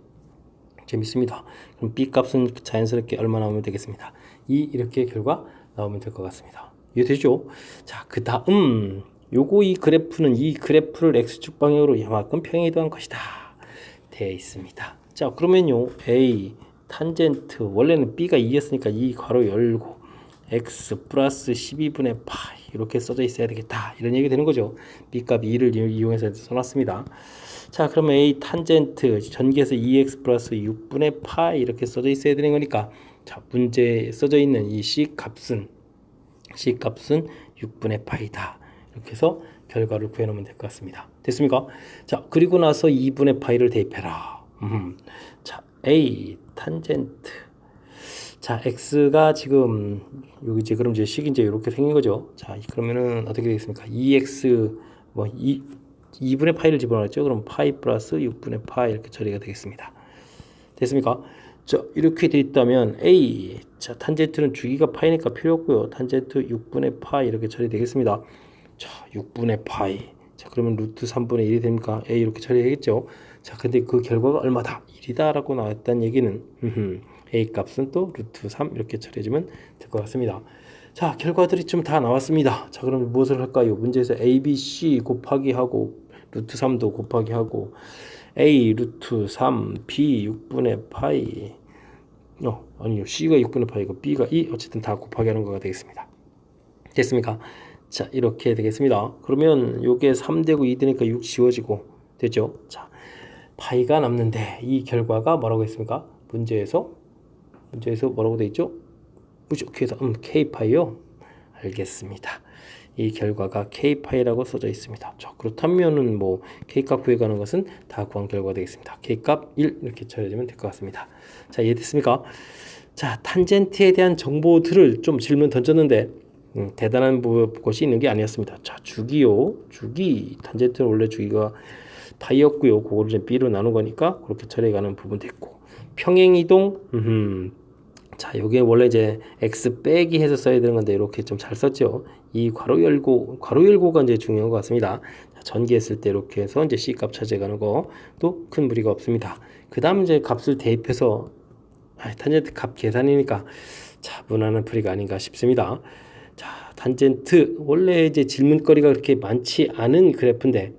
[SPEAKER 1] 재밌습니다. 그럼 b 값은 자연스럽게 얼마 나오면 되겠습니다. 이렇게 결과 나오면 될 것 같습니다. 이해되죠? 자, 그 다음 이 그래프를 x축 방향으로 이만큼 평행이동한 것이다 되어 있습니다. 자, 그러면요, a 탄젠트 원래는 b가 2였으니까 이 괄호 열고 x 플러스 12분의 파이 이렇게 써져 있어야 되겠다, 이런 얘기 되는 거죠. b값 2를 이용해서 써놨습니다. 자, 그러면 a 탄젠트 전개해서 2x 플러스 6분의 파이 이렇게 써져 있어야 되는 거니까, 자, 문제에 써져 있는 이 c값은 6분의 파이다. 이렇게 해서 결과를 구해놓으면 될 것 같습니다. 됐습니까? 자, 그리고 나서 2분의 파이를 대입해라. 자, a 탄젠트. 자, x가 지금 여기 이제 그럼 이제 식이 이제 이렇게 생긴 거죠. 자, 그러면은 어떻게 되겠습니까? 2x 2분의 파이를 집어넣었죠. 그럼 파이 플러스 6분의 파이 이렇게 처리가 되겠습니다. 됐습니까? 자, 이렇게 돼 있다면 a, 자, 탄젠트는 주기가 파이니까 필요 없고요. 탄젠트 6분의 파이 이렇게 처리되겠습니다. 자, 6분의 파이. 자, 그러면 루트 3분의 1이 됩니까? a 이렇게 처리되겠죠. 자, 근데 그 결과가 얼마다? 1이다 라고 나왔다는 얘기는 a 값은 또 루트 3 이렇게 처리해주면 될 것 같습니다. 자, 결과들이 좀 다 나왔습니다. 자, 그럼 무엇을 할까요? 문제에서 ABC 곱하기 하고 루트 3도 곱하기 하고 A 루트 3 B 6분의 파이 아니요, C가 6분의 파이고 B가 2 어쨌든 다 곱하기 하는 거가 되겠습니다. 됐습니까? 자, 이렇게 되겠습니다. 그러면 요게 3 되고 2 되니까 6 지워지고 됐죠? 자, 파이가 남는데 이 결과가 뭐라고 했습니까? 문제에서 뭐라고 돼 있죠? 그래서 K파이요? 알겠습니다. 이 결과가 K파이라고 써져 있습니다. 자, 그렇다면은 뭐 K값 구해가는 것은 다 구한 결과가 되겠습니다. K값 1 이렇게 처리하면 될 것 같습니다. 자, 이해됐습니까? 자, 탄젠트에 대한 정보들을 좀 질문 던졌는데 대단한 것이 있는 게 아니었습니다. 자, 주기 탄젠트는 원래 주기가 파이였고요. 그거를 이제 B로 나눈 거니까 그렇게 처리해가는 부분 됐고 평행이동 자, 요게 원래 이제 x 빼기 해서 써야 되는 건데 이렇게 좀 잘 썼죠. 이 괄호 열고가 이제 중요한 것 같습니다. 자, 전개했을 때 이렇게 해서 이제 C 값 찾아가는 거도 큰 무리가 없습니다. 그 다음 이제 값을 대입해서 탄젠트 값 계산이니까 자, 무난한 풀이가 아닌가 싶습니다. 자, 탄젠트 원래 이제 질문거리가 그렇게 많지 않은 그래프인데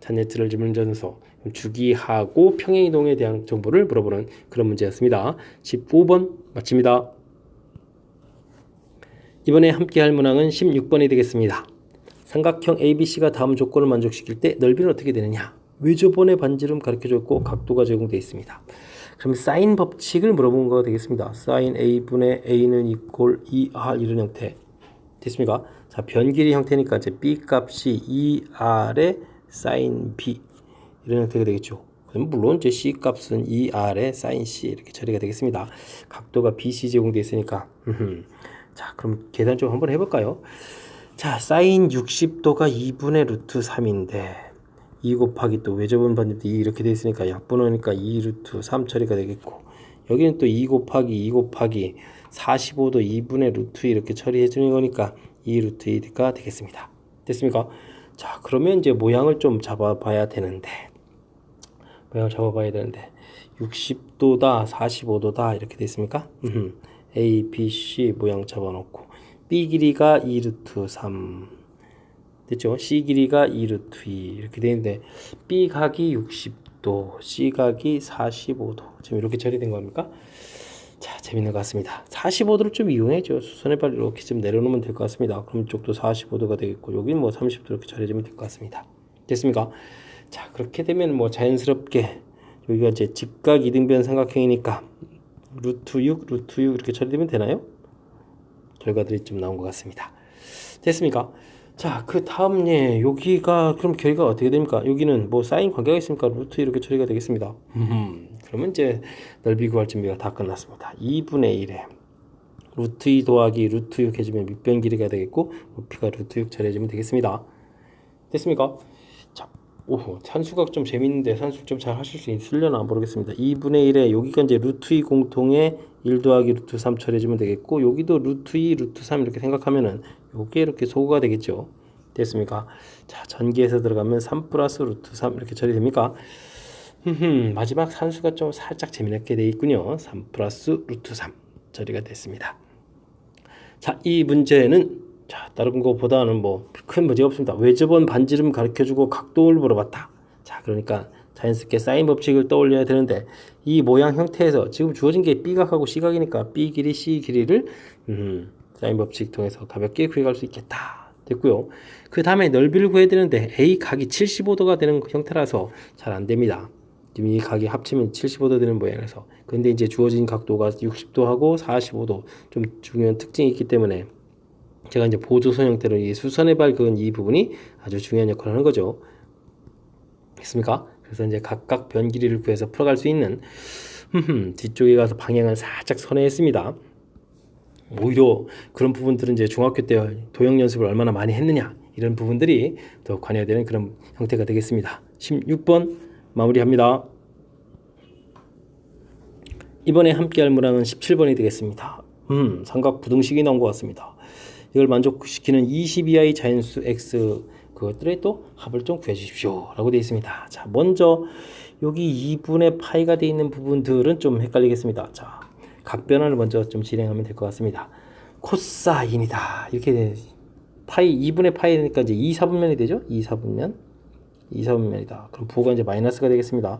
[SPEAKER 1] 탄젠트를 질문전서 주기하고 평행이동에 대한 정보를 물어보는 그런 문제였습니다. 15번 마칩니다. 이번에 함께 할 문항은 16번이 되겠습니다. 삼각형 ABC가 다음 조건을 만족시킬 때 넓이는 어떻게 되느냐? 외접원의 반지름 가르쳐줬고 각도가 제공되어 있습니다. 그럼 사인 법칙을 물어본 거가 되겠습니다. 사인 A분의 A는 이퀄 2R 이런 형태 됐습니까? 자, 변길이 형태니까 이제 B 값이 2R의 사인 B 이런 형태가 되겠죠. 그럼 물론 제 C 값은 2R의 사인 C 이렇게 처리가 되겠습니다. 각도가 BC 제공되어 있으니까 자, 그럼 계산 좀 한번 해볼까요? 자, 사인 60도가 2분의 루트 3인데 2 곱하기 또 외접원 반지름도 2 이렇게 되어 있으니까 약분하니까 2 루트 3 처리가 되겠고 여기는 또 2 곱하기 45도 2분의 루트 이렇게 처리해 주는 거니까 2 루트 2가 되겠습니다. 됐습니까? 자, 그러면 이제 모양을 좀 잡아봐야 되는데 60도다 45도다 이렇게 됐습니까? A, B, C 모양 잡아놓고 B 길이가 2 루트 3 됐죠? C 길이가 2 루트 2 이렇게 되는데 B 각이 60도 C 각이 45도 지금 이렇게 처리된 겁니까? 자, 재밌는 것 같습니다. 45도를 좀 이용해줘. 수선의 발 이렇게 좀 내려놓으면 될 것 같습니다. 그럼 이쪽도 45도가 되겠고 여기는 뭐 30도 이렇게 처리해주면 될 것 같습니다. 됐습니까? 자, 그렇게 되면 뭐 자연스럽게 여기가 이제 직각 이등변 삼각형이니까 루트 6 이렇게 처리되면 되나요? 결과들이 좀 나온 것 같습니다. 됐습니까? 자, 그 다음 여기가 그럼 결과가 어떻게 됩니까? 여기는 뭐 사인 관계가 있으니까 루트 이렇게 처리가 되겠습니다. 그러면 이제 넓이 구할 준비가 다 끝났습니다. 2분의 1에 루트 2 더하기 루트 6 해주면 밑변 길이가 되겠고 높이가 루트 6 처리해주면 되겠습니다. 됐습니까? 자, 산수가 좀 재밌는데 산수 좀 잘 하실 수 있으려나 모르겠습니다. 2분의 1에 여기가 이제 루트 2 공통에 1 더하기 루트 3 처리해주면 되겠고 여기도 루트 2 루트 3 이렇게 생각하면은 요게 이렇게 소구가 되겠죠. 됐습니까? 자, 전기에서 들어가면 3 플러스 루트 3 이렇게 처리됩니까? 마지막 산수가 좀 살짝 재미있게 되어 있군요. 3 플러스 루트 3 처리가 됐습니다. 자, 이 문제는 자, 다른 것보다는 뭐 큰 문제가 없습니다. 외접원 반지름 가르쳐주고 각도를 물어봤다. 자, 그러니까 자연스럽게 사인 법칙을 떠올려야 되는데 이 모양 형태에서 지금 주어진 게 B각하고 C각이니까 B 길이 C 길이를 사인 법칙 통해서 가볍게 구해갈 수 있겠다. 됐고요. 그 다음에 넓이를 구해야 되는데 A 각이 75도가 되는 형태라서 잘 안됩니다. 지금 이 각이 합치면 75도 되는 모양이라서 근데 이제 주어진 각도가 60도하고 45도 좀 중요한 특징이 있기 때문에 제가 이제 보조선 형태로 이 수선의 발 그은 이 부분이 아주 중요한 역할을 하는 거죠. 됐습니까? 그래서 이제 각각 변 길이를 구해서 풀어갈 수 있는 뒤쪽에 가서 방향을 살짝 선회했습니다. 오히려 그런 부분들은 이제 중학교 때 도형 연습을 얼마나 많이 했느냐 이런 부분들이 더 관여되는 그런 형태가 되겠습니다. 16번 마무리합니다. 이번에 함께할 문항은 17번이 되겠습니다. 삼각 부등식이 나온 것 같습니다. 이걸 만족시키는 20 이하의 자연수 x 그것들의 또 합을 좀 구해주십시오 라고 되어 있습니다. 자, 먼저 여기 2분의 파이가 되어 있는 부분들은 좀 헷갈리겠습니다. 자, 각 변환을 먼저 좀 진행하면 될 것 같습니다. 코사인이다. 이렇게 파이 2분의 파이니까 이제 2사분면이 되죠. 2사분면이다. 그럼 부호가 이제 마이너스가 되겠습니다.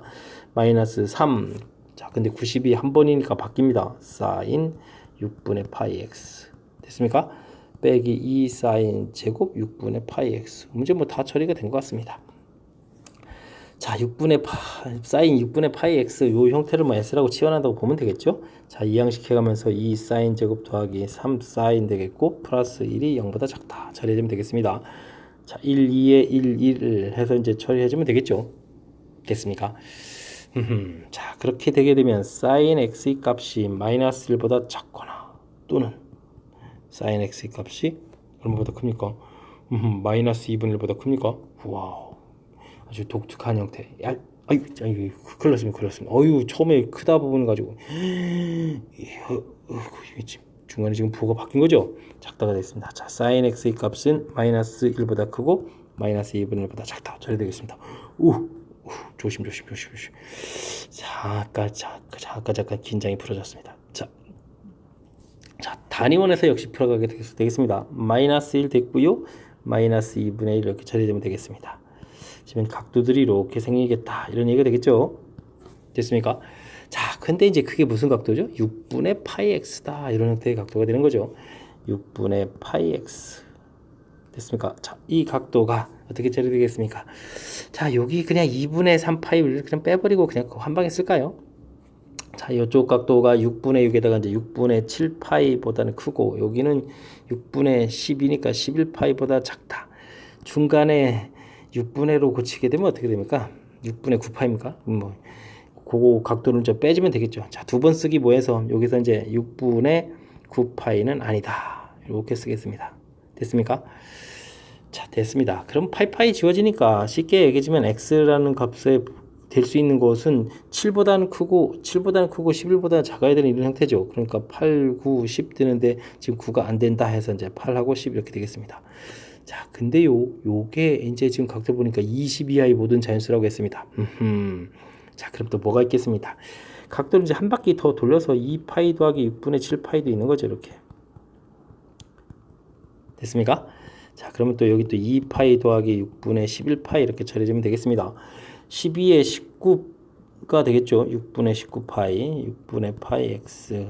[SPEAKER 1] 마이너스 3. 자, 근데 90이 한 번이니까 바뀝니다. 사인 6분의 파이 x 됐습니까? 빼기 2 사인 제곱 6분의 파이 x. 문제 뭐 다 처리가 된 것 같습니다. 자, 사인 6분의 파이 x 요 형태를 뭐 s라고 치환한다고 보면 되겠죠? 자, 이항시켜가면서 2 사인 제곱 더하기 3 사인 되겠고 플러스 1이 0보다 작다. 처리해주면 되겠습니다. 자, 1, 2에 1, 1 해서 이제 처리해주면 되겠죠? 됐습니까? 자, 그렇게 되게 되면 사인 x의 값이 마이너스 1보다 작거나 또는 사인 x의 값이 얼마보다 큽니까? 마이너스 2분의 1보다 큽니까? 와우, 아주 독특한 형태. 아유, 큰일 났습니다. 어유, 처음에 크다 부분 가지고 중간에 지금 부호가 바뀐 거죠? 작다가 됐습니다. 자, 사인 x의 값은 마이너스 1보다 크고 마이너스 2분의 1보다 작다. 처리되겠습니다. 조심. 잠깐 긴장이 풀어졌습니다. 자, 단위원에서 역시 풀어가게 되겠습니다. 마이너스 1 됐고요. 마이너스 2분의 1 이렇게 처리되면 되겠습니다. 지금 각도들이 이렇게 생기겠다. 이런 얘기가 되겠죠? 됐습니까? 자, 근데 이제 그게 무슨 각도죠? 6분의 파이 x다. 이런 형태의 각도가 되는 거죠. 6분의 파이 x. 됐습니까? 자, 이 각도가 어떻게 처리되겠습니까? 자, 여기 그냥 2분의 3 파이를 그냥 빼버리고 그냥 한 방에 쓸까요? 자, 이쪽 각도가 6분의 6에다가 이제 6분의 7 파이보다는 크고 여기는 6분의 10이니까 11 파이보다 작다. 중간에 6분의로 고치게 되면 어떻게 됩니까? 6분의 9 파입니까? 뭐 그거 각도를 좀 빼주면 되겠죠. 자, 두 번 쓰기 뭐해서 여기서 이제 6분의 9 파이는 아니다. 이렇게 쓰겠습니다. 됐습니까? 자, 됐습니다. 그럼 파이 지워지니까 쉽게 얘기해주면 x라는 값에 될 수 있는 것은 7보다는 크고 11보다 작아야 되는 이런 형태죠. 그러니까 8, 9, 10 되는데 지금 9가 안 된다 해서 이제 8하고 10 이렇게 되겠습니다. 자, 근데요, 요게 이제 지금 각도 보니까 20 이하의 모든 자연수라고 했습니다. 자, 그럼 또 뭐가 있겠습니까? 각도를 이제 한 바퀴 더 돌려서 2파이 더하기 6분의 7파이도 있는 거죠, 이렇게. 됐습니까? 자, 그러면 또 여기 또 2파이 더하기 6분의 11파이 이렇게 처리해주면 되겠습니다. 12에 19가 되겠죠. 6분의 19파이, 6분의 파이 x.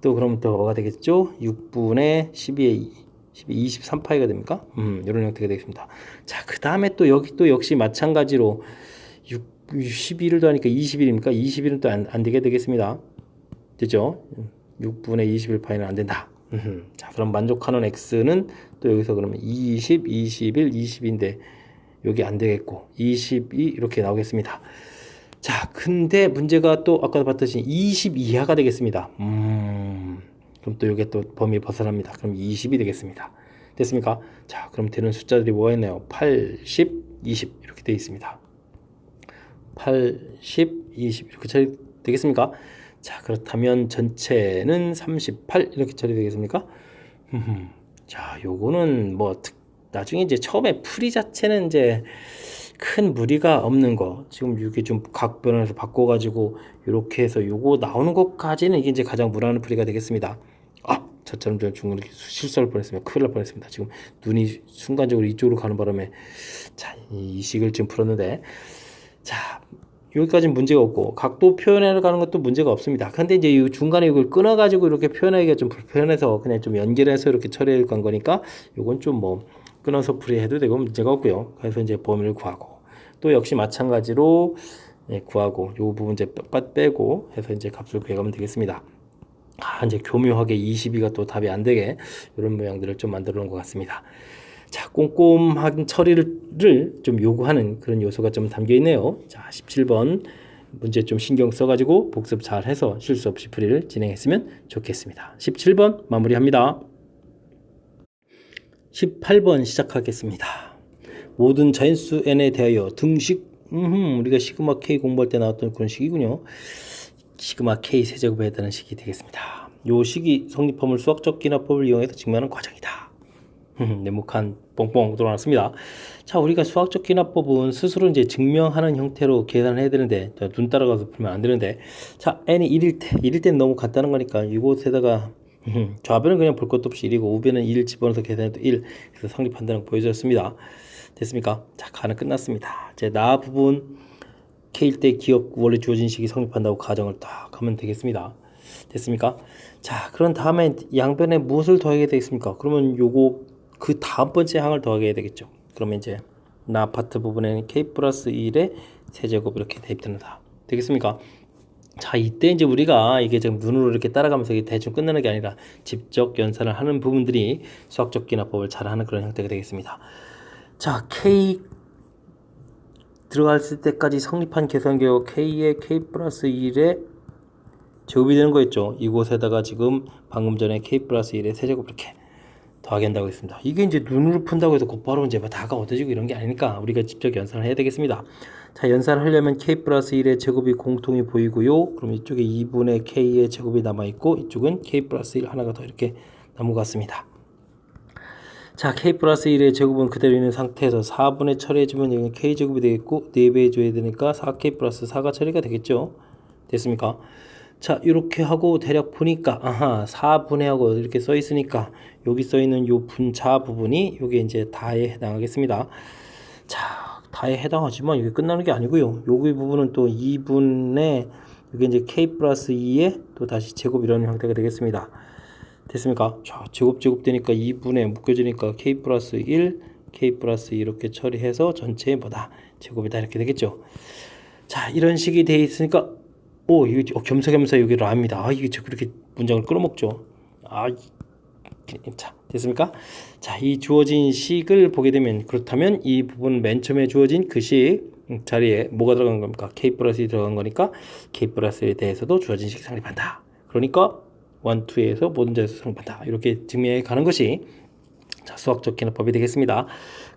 [SPEAKER 1] 또 그러면 또 뭐가 되겠죠? 6분의 12에 23파이가 됩니까? 이런 형태가 되겠습니다. 자, 그 다음에 또 여기 또 역시 마찬가지로 11을 더하니까 21입니까? 21은 또 안 되게 되겠습니다. 됐죠? 6분의 21파이는 안 된다. 자, 그럼 만족하는 x는 또 여기서 그러면 20, 21, 20인데 여기 안 되겠고 22 이렇게 나오겠습니다. 자, 근데 문제가 또 아까 봤듯이 20 이하가 되겠습니다. 그럼 또 이게 또 범위 벗어납니다. 그럼 20이 되겠습니다. 됐습니까? 자, 그럼 되는 숫자들이 뭐가 있나요? 8, 10, 20 이렇게 되어 있습니다. 8, 10, 20 이렇게 처리되겠습니까? 자, 그렇다면 전체는 38 이렇게 처리되겠습니까? 자, 요거는 뭐 나중에 이제 처음에 풀이 자체는 이제 큰 무리가 없는 거, 지금 이게 좀 각 변환해서 바꿔가지고 이렇게 해서 요거 나오는 것까지는 이게 이제 가장 무난한 풀이가 되겠습니다. 저처럼 좀 중간에 실수할 뻔했습니다. 큰일 날 뻔했습니다. 지금 눈이 순간적으로 이쪽으로 가는 바람에 자, 이 식을 지금 풀었는데, 자, 여기까지는 문제가 없고 각도 표현해 가는 것도 문제가 없습니다. 근데 이제 이 중간에 이걸 끊어 가지고 이렇게 표현하기가 좀 불편해서 그냥 좀 연결해서 이렇게 처리해 간 거니까 요건 좀 뭐 끊어서 풀이해도 되고 문제가 없고요. 그래서 이제 범위를 구하고 또 역시 마찬가지로 구하고 요 부분 이제 빼고 해서 이제 값을 구해가면 되겠습니다. 이제 교묘하게 22가 또 답이 안 되게 이런 모양들을 좀 만들어 놓은 것 같습니다. 자, 꼼꼼한 처리를 좀 요구하는 그런 요소가 좀 담겨 있네요. 자, 17번 문제 좀 신경 써가지고 복습 잘 해서 실수 없이 풀이를 진행했으면 좋겠습니다. 17번 마무리합니다. 18번 시작하겠습니다. 모든 자연수 n에 대하여 등식, 우리가 시그마 k 공부할 때 나왔던 그런 식이군요. 시그마 k 세제곱에 해당하는 식이 되겠습니다. 요 식이 성립함을 수학적 기납법을 이용해서 증명하는 과정이다. 네모칸 뻥뻥 들어놨습니다. 자, 우리가 수학적 기납법은 스스로 이제 증명하는 형태로 계산을 해야 되는데, 눈 따라가서 풀면 안 되는데, 자, n이 1일 때는 너무 간단한 거니까 이곳에다가 좌변은 그냥 볼 것도 없이 1이고 우변은 1 집어넣어서 계산해도 1. 그래서 성립한다는 거 보여줬습니다. 됐습니까? 자, 가는 끝났습니다. 이제 나 부분 K일 때 기억 원래 주어진 식이 성립한다고 가정을 딱 하면 되겠습니다. 됐습니까? 자, 그런 다음에 양변에 무엇을 더하게 되겠습니까? 그러면 요거 그 다음 번째 항을 더하게 되겠죠. 그러면 이제 나 파트 부분에는 K 플러스 1의 세제곱 이렇게 대입된다. 되겠습니까? 자, 이때 이제 우리가 이게 지금 눈으로 이렇게 따라가면서 이게 대충 끝나는 게 아니라 직접 연산을 하는 부분들이 수학적 기납법을 잘하는 그런 형태가 되겠습니다. 자, K 들어갔을 때까지 성립한 계산기호 K의 K 플러스 1의 제곱이 되는 거였죠. 이곳에다가 지금 방금 전에 K 플러스 1의 세제곱 이렇게 더하게 한다고 했습니다. 이게 이제 눈으로 푼다고 해서 곧바로 이제 다가 얻어지고 이런 게 아니니까 우리가 직접 연산을 해야 되겠습니다. 자, 연산을 하려면 K 플러스 1의 제곱이 공통이 보이고요. 그럼 이쪽에 2분의 K의 제곱이 남아있고 이쪽은 K 플러스 1 하나가 더 이렇게 넘어갔습니다. 자, K 플러스 1의 제곱은 그대로 있는 상태에서 4분의 처리해주면 여기는 K제곱이 되겠고 4배 해줘야 되니까 4K 플러스 4가 처리가 되겠죠. 됐습니까? 자, 이렇게 하고 대략 보니까 아하 4분의 하고 이렇게 써 있으니까 여기 써 있는 요 분자 부분이 요게 이제 다에 해당하겠습니다. 자, 다에 해당하지만 이게 끝나는 게 아니고요. 여기 부분은 또 2분의 여기 이제 K 플러스 2에 또 다시 제곱 이라는 형태가 되겠습니다. 됐습니까? 자, 제곱 되니까 2분의 묶여지니까 K 플러스 1, K 플러스 2 이렇게 처리해서 전체의 뭐다? 제곱이다 이렇게 되겠죠. 자, 이런 식이 돼 있으니까 이거 겸사겸사 여기로 합니다. 이게 그렇게 문장을 끌어먹죠. 자, 됐습니까? 자, 이 주어진 식을 보게 되면 그렇다면 이 부분 맨 처음에 주어진 그 식 자리에 뭐가 들어간 겁니까? K 플러스 2 들어간 거니까 K 플러스 1에 대해서도 주어진 식 성립한다. 그러니까 1, 2에서 모든 자에서 성립한다. 이렇게 증명해 가는 것이 자, 수학적 기납법이 되겠습니다.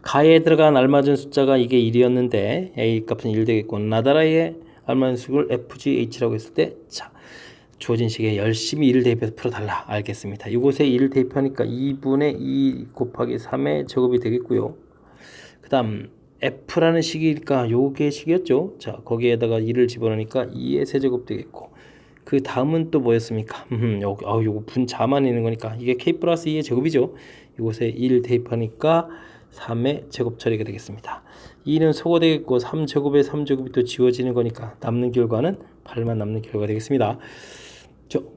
[SPEAKER 1] 가에 들어간 알맞은 숫자가 이게 1이었는데 A 값은 1 되겠고 나다라의 알맞은 수를 FGH라고 했을 때 자, 주어진 식에 열심히 1을 대입해서 풀어달라. 알겠습니다. 이곳에 1을 대입하니까 2분의 2 곱하기 3의 제곱이 되겠고요. 그 다음 F라는 식이니까 요게 식이었죠. 자, 거기에다가 2를 집어넣으니까 2의 세제곱 되겠고 그 다음은 또 뭐였습니까? 요거 분자만 있는 거니까 이게 K 플러스 2의 제곱이죠. 이곳에 1 대입하니까 3의 제곱 처리가 되겠습니다. 2는 소거 되겠고 3제곱에 3제곱이 또 지워지는 거니까 남는 결과는 8만 남는 결과가 되겠습니다.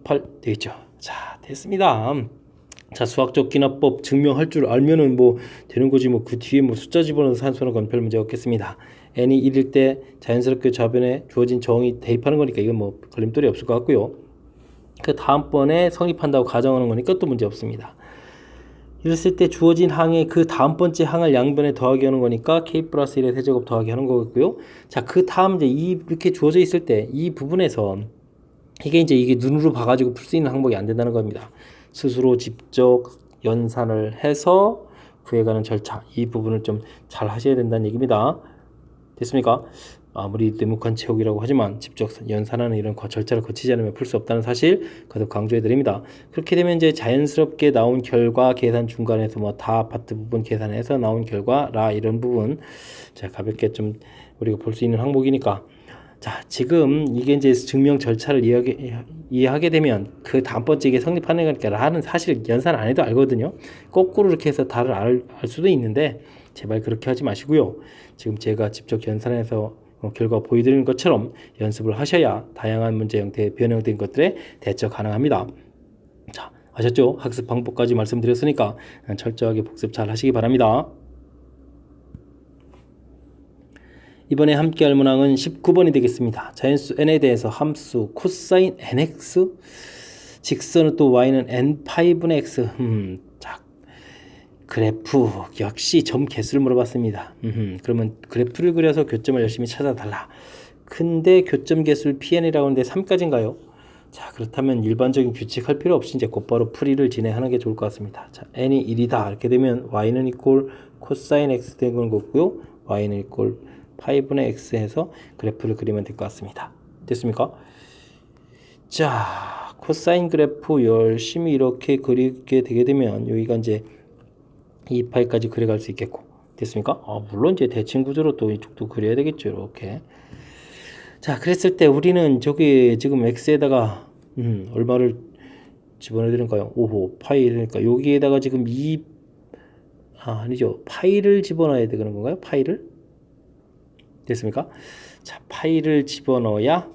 [SPEAKER 1] 8 되겠죠. 자, 됐습니다. 자, 수학적 기납법 증명할 줄 알면은 뭐 되는 거지 뭐 그 뒤에 뭐 숫자 집어넣어서 산수하는 건 별 문제 없겠습니다. n이 1일 때 자연스럽게 좌변에 주어진 정의 대입하는 거니까 이건 뭐 걸림돌이 없을 것 같고요. 그 다음번에 성립한다고 가정하는 거니까 또 문제 없습니다. 이랬을 때 주어진 항에 그 다음 번째 항을 양변에 더하기 하는 거니까 K 플러스 1의 세제곱 더하기 하는 거고요. 자, 그 다음 이제 이렇게 주어져 있을 때 이 부분에서 이게 눈으로 봐가지고 풀 수 있는 항목이 안 된다는 겁니다. 스스로 직접 연산을 해서 구해가는 절차, 이 부분을 좀 잘 하셔야 된다는 얘기입니다. 됐습니까? 아무리 네모칸 채우기라고 하지만 직접 연산하는 이런 절차를 거치지 않으면 풀 수 없다는 사실 거듭 강조해 드립니다. 그렇게 되면 이제 자연스럽게 나온 결과 계산 중간에서 뭐 다 파트 부분 계산해서 나온 결과 라 이런 부분 자, 가볍게 좀 우리가 볼 수 있는 항목이니까 자, 지금 이게 이제 증명 절차를 이해하게 되면 그 다음번째 이게 성립하는 거니까 라는 사실 연산 안 해도 알거든요. 거꾸로 이렇게 해서 다를 알 수도 있는데 제발 그렇게 하지 마시고요. 지금 제가 직접 연산해서 결과 보여드리는 것처럼 연습을 하셔야 다양한 문제 형태의 변형된 것들에 대처 가능합니다. 자, 아셨죠? 학습 방법까지 말씀드렸으니까 철저하게 복습 잘 하시기 바랍니다. 이번에 함께 할 문항은 19번이 되겠습니다. 자연수 n에 대해서 함수 코사인 nx 직선은 또 y는 n5분의 x 자, 그래프 역시 점 개수를 물어봤습니다. 그러면 그래프를 그려서 교점을 열심히 찾아달라. 근데 교점 개수를 pn이라고 하는데 3까지인가요? 자, 그렇다면 일반적인 규칙 할 필요 없이 이제 곧바로 풀이를 진행하는 게 좋을 것 같습니다. 자, n이 1이다 이렇게 되면 y는 이꼴 코사인 x 되는 거고요. y는 이꼴 5분의 x 해서 그래프를 그리면 될 것 같습니다. 됐습니까? 자, 코사인 그래프 열심히 이렇게 그리게 되게 되면 여기가 이제 2파이까지 그려갈 수 있겠고 됐습니까? 물론 이제 대칭 구조로 또 이쪽도 그려야 되겠죠. 이렇게. 자, 그랬을 때 우리는 저기 지금 x에다가 얼마를 집어넣어야 되는가요? 오호, 파이, 그러니까 여기에다가 지금 아니죠. 파이를 집어넣어야 되는 건가요? 파이를? 됐습니까? 자, 파이를 집어넣어야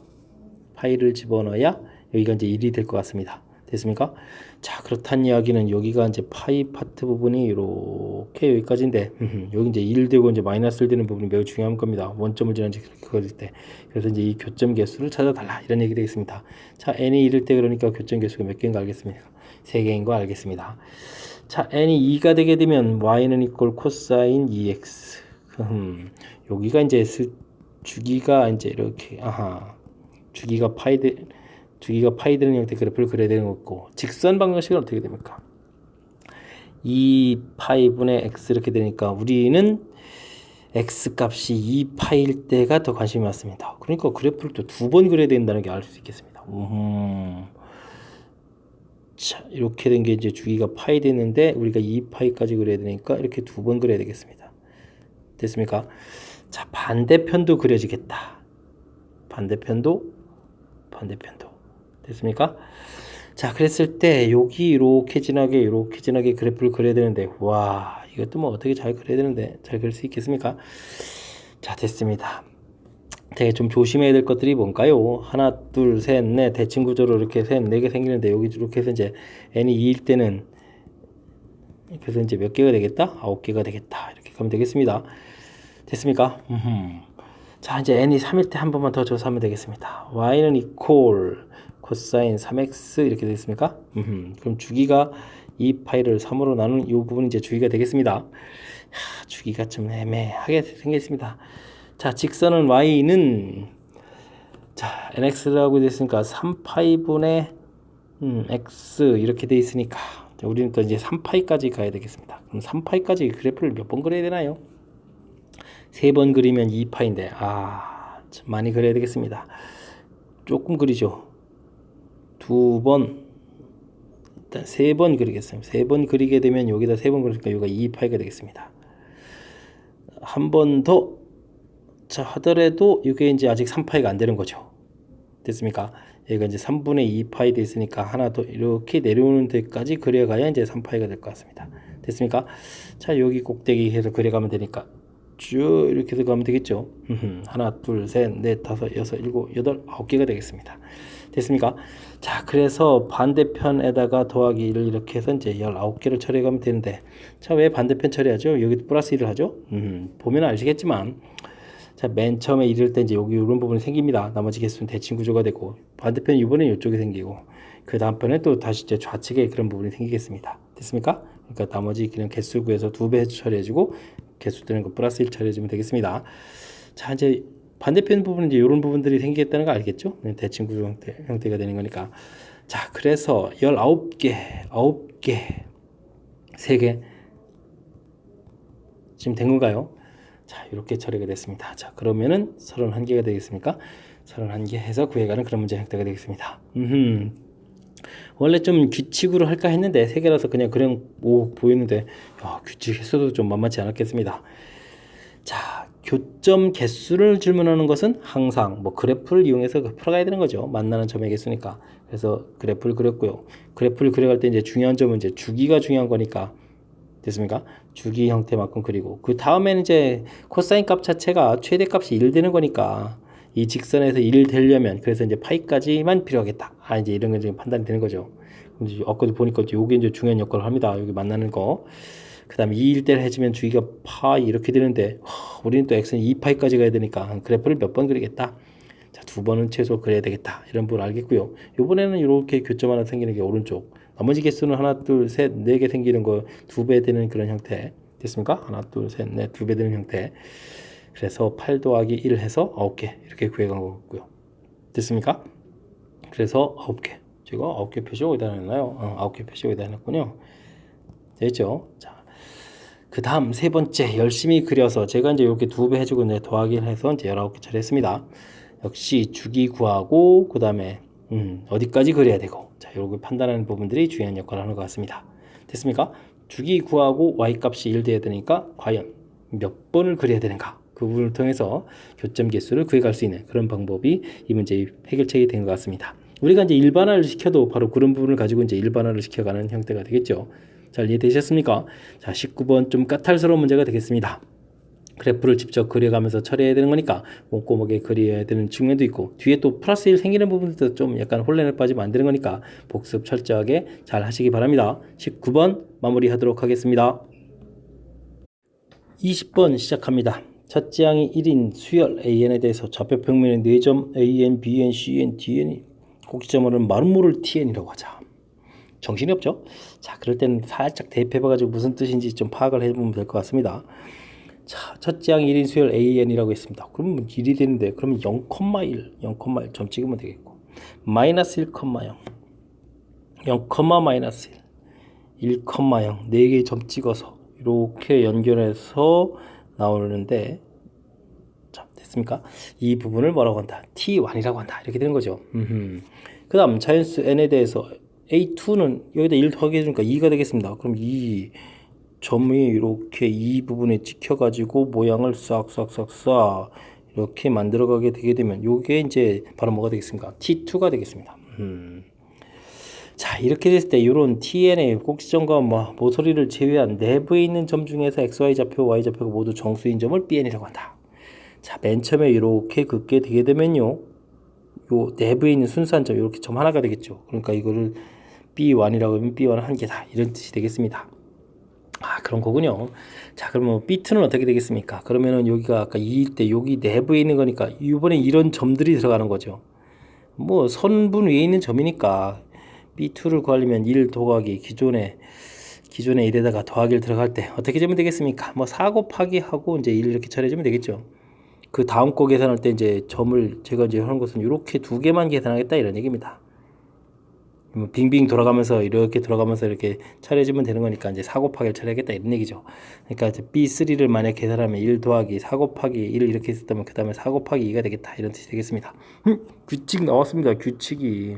[SPEAKER 1] 여기가 이제 1이 될 것 같습니다. 됐습니까? 자, 그렇다는 이야기는 여기가 이제 파이 파트 부분이 이렇게 여기까지인데, 여기 이제 1 되고 이제 마이너스 1 되는 부분이 매우 중요한 겁니다. 원점을 지나지 그럴 때. 그래서 이제 이 교점 개수를 찾아달라. 이런 얘기 되겠습니다. 자, n이 1일 때 그러니까 교점 개수가 몇 개인가 알겠습니까? 3개인 거 알겠습니다. 자, n이 2가 되게 되면 y는 이꼴 코사인 2x. 여기가 이제 주기가 이제 이렇게, 주기가 파이 되는 형태 그래프를 그려야 되는 거고, 직선 방정식은 어떻게 됩니까? 2파이분의 x 이렇게 되니까 우리는 x 값이 2파일 때가 더 관심이 많습니다. 그러니까 그래프를 또 2번 그려야 된다는 게 알 수 있겠습니다. 자, 이렇게 된 게 이제 주기가 파이 됐는데 우리가 2파이까지 그려야 되니까 이렇게 2번 그려야 되겠습니다. 됐습니까? 자, 반대편도 그려지겠다. 반대편도 됐습니까? 자, 그랬을 때 여기 이렇게 진하게 그래프를 그려야 되는데, 와, 이것도 뭐 어떻게 잘 그려야 되는데 잘 그릴 수 있겠습니까? 자, 됐습니다. 되게 좀 조심해야 될 것들이 뭔가요? 하나, 둘, 셋, 넷, 대칭 구조로 이렇게 셋, 4개 생기는데 여기 이렇게 해서 이제 n이 2일 때는 그래서 이제 몇 개가 되겠다? 9개가 되겠다. 이렇게 가면 되겠습니다. 됐습니까? 자, 이제 n이 3일 때 한 번만 더 조사하면 되겠습니다. y는 이퀄 코사인 3x 이렇게 되겠습니까? 그럼 주기가 2파이를 3으로 나눈 이 부분이 이제 주기가 되겠습니다. 주기가 좀 애매하게 생겼습니다. 자, 직선은 y는 자, nx라고 되어 있으니까 3파이분의 x 이렇게 되어 있으니까 우리는 또 이제 3파이까지 가야 되겠습니다. 그럼 3파이까지 그래프를 몇 번 그려야 되나요? 3번 그리면 2파인데 참 많이 그려야 되겠습니다. 조금 그리죠. 2번 일단 3번 그리겠습니다. 3번 그리게 되면 여기다 3번 그리니까 여기가 2파이가 되겠습니다. 한 번 더 자 하더라도 이게 이제 아직 3파이가 안 되는 거죠. 됐습니까? 여기가 이제 3분의 2파이 돼 있으니까 하나 더 이렇게 내려오는 데까지 그려가야 이제 3파이가 될 것 같습니다. 됐습니까? 자, 여기 꼭대기 해서 그려가면 되니까 쭉 이렇게 해서 가면 되겠죠. 하나, 둘, 셋, 넷, 다섯, 여섯, 일곱, 여덟, 9개가 되겠습니다. 됐습니까? 자, 그래서 반대편에다가 더하기 1을 이렇게 해서 이제 19개를 처리해 가면 되는데, 자, 왜 반대편 처리하죠? 여기 플러스 1을 하죠? 보면 아시겠지만, 자, 맨 처음에 이럴 때 이제 여기 이런 부분이 생깁니다. 나머지 개수는 대칭 구조가 되고, 반대편 이번엔 이쪽에 생기고, 그 다음 편에 또 다시 이제 좌측에 그런 부분이 생기겠습니다. 됐습니까? 그러니까 나머지 그냥 개수 구해서 2배 처리해주고, 개수 되는 거 플러스 1 처리해주면 되겠습니다. 자, 이제 반대편 부분은 이제 이런 부분들이 생기겠다는 거 알겠죠? 대칭 구조 형태가 되는 거니까. 자, 그래서 19개, 3개. 지금 된 건가요? 자, 이렇게 처리가 됐습니다. 자, 그러면은 31개가 되겠습니까? 31개 해서 구해가는 그런 문제 형태가 되겠습니다. 원래 좀 규칙으로 할까 했는데 3개라서 그냥 보이는데 규칙 했어도 좀 만만치 않았겠습니다. 자, 교점 개수를 질문하는 것은 항상 뭐 그래프를 이용해서 풀어가야 되는 거죠. 만나는 점의 개수니까. 그래서 그래프를 그렸고요. 그래프를 그려갈 때 이제 중요한 점은 이제 주기가 중요한 거니까. 됐습니까? 주기 형태만큼 그리고 그 다음에는 이제 코사인 값 자체가 최대값이 1 되는 거니까 이 직선에서 1 되려면 그래서 이제 파이까지만 필요하겠다. 이제 이런 게 지금 판단이 되는 거죠. 아까도 보니까 요게 이제 중요한 역할을 합니다. 여기 만나는 거. 그 다음에 2일 때를 해주면 주기가 파이 이렇게 되는데 우리는 또 x는 2파이까지 가야 되니까 그래프를 몇 번 그리겠다. 자, 2번은 최소 그려야 되겠다. 이런 부분 알겠고요. 이번에는 이렇게 교점 하나 생기는 게 오른쪽. 나머지 개수는 하나, 둘, 셋, 4개 생기는 거 2배 되는 그런 형태. 됐습니까? 하나, 둘, 셋, 넷, 2배 되는 형태. 그래서 8 더하기 1 해서 9개. 이렇게 구해간 거고요. 됐습니까? 그래서 9개. 제가 9개 표시 어디다 해놨나요? 9개 표시 어디다 해놨군요. 됐죠? 자, 그 다음 세 번째 열심히 그려서 제가 이제 이렇게 2배 해주고 이제 더하기를 해서 이제 19개 처리했습니다. 역시 주기 구하고 그 다음에 어디까지 그려야 되고 자, 이렇게 판단하는 부분들이 중요한 역할을 하는 것 같습니다. 됐습니까? 주기 구하고 y 값이 1 돼야 되니까 과연 몇 번을 그려야 되는가 그 부분을 통해서 교점 개수를 구해갈 수 있는 그런 방법이 이 문제의 해결책이 된 것 같습니다. 우리가 이제 일반화를 시켜도 바로 그런 부분을 가지고 이제 일반화를 시켜가는 형태가 되겠죠. 잘 이해되셨습니까? 자, 19번 좀 까탈스러운 문제가 되겠습니다. 그래프를 직접 그려가면서 처리해야 되는 거니까 꼼꼼하게 그려야 되는 측면도 있고, 뒤에 또 플러스 1 생기는 부분도 좀 약간 혼란에 빠지면 안 되는 거니까 복습 철저하게 잘 하시기 바랍니다. 19번 마무리하도록 하겠습니다. 20번 시작합니다. 첫째 항이 1인 수열 AN에 대해서 좌표 평면의 4점 AN, BN, CN, DN이 꼭지점으로는 마름모를 TN이라고 하자. 정신이 없죠? 자, 그럴 때는 살짝 대입해봐가지고 무슨 뜻인지 좀 파악을 해보면 될 것 같습니다. 자, 첫째 항 1인 수열 AN이라고 했습니다. 그러면 1이 되는데, 그러면 0,1, 0,1 점 찍으면 되겠고, 마이너스 1,0, 0, 마이너스 1, 1,0, 4개의 점 찍어서 이렇게 연결해서 나오는데, 자, 됐습니까? 이 부분을 뭐라고 한다? T1이라고 한다. 이렇게 되는 거죠. 그 다음 자연수 N에 대해서 A2는 여기다 1 더하게 해주니까 2가 되겠습니다. 그럼 이 점이 이렇게 이 부분에 찍혀가지고 모양을 싹싹싹싹 이렇게 만들어가게 되게 되면 요게 이제 바로 뭐가 되겠습니까? T2가 되겠습니다. 자, 이렇게 됐을 때 이런 TN의 꼭지점과 모서리를 제외한 내부에 있는 점 중에서 XY 좌표, Y 좌표가 모두 정수인 점을 BN이라고 한다. 자, 맨 처음에 이렇게 긋게 되게 되면요, 요 내부에 있는 순수한 점, 이렇게 점 하나가 되겠죠. 그러니까 이거를 B1이라고 하면 B1은 한 개다, 이런 뜻이 되겠습니다. 아, 그런 거군요. 자, 그러면 B2는 어떻게 되겠습니까? 그러면은 여기가 아까 2일 때 여기 내부에 있는 거니까 이번에 이런 점들이 들어가는 거죠. 뭐 선분 위에 있는 점이니까 B2를 구하려면 1 더하기 기존에 1에다가 더하기를 들어갈 때 어떻게 되면 되겠습니까? 뭐 4 곱하기 하고 이제 1 이렇게 처리해주면 되겠죠. 그 다음 거 계산할 때 이제 점을 제가 이제 하는 것은 이렇게 2개만 계산하겠다, 이런 얘기입니다. 빙빙 돌아가면서 이렇게 처리해주면 되는 거니까 이제 4 곱하기를 처리하겠다, 이런 얘기죠. 그러니까 이제 B3를 만약 계산하면 1 더하기 4 곱하기 1 이렇게 했었다면 그 다음에 4 곱하기 2가 되겠다, 이런 뜻이 되겠습니다. 규칙 나왔습니다. 규칙이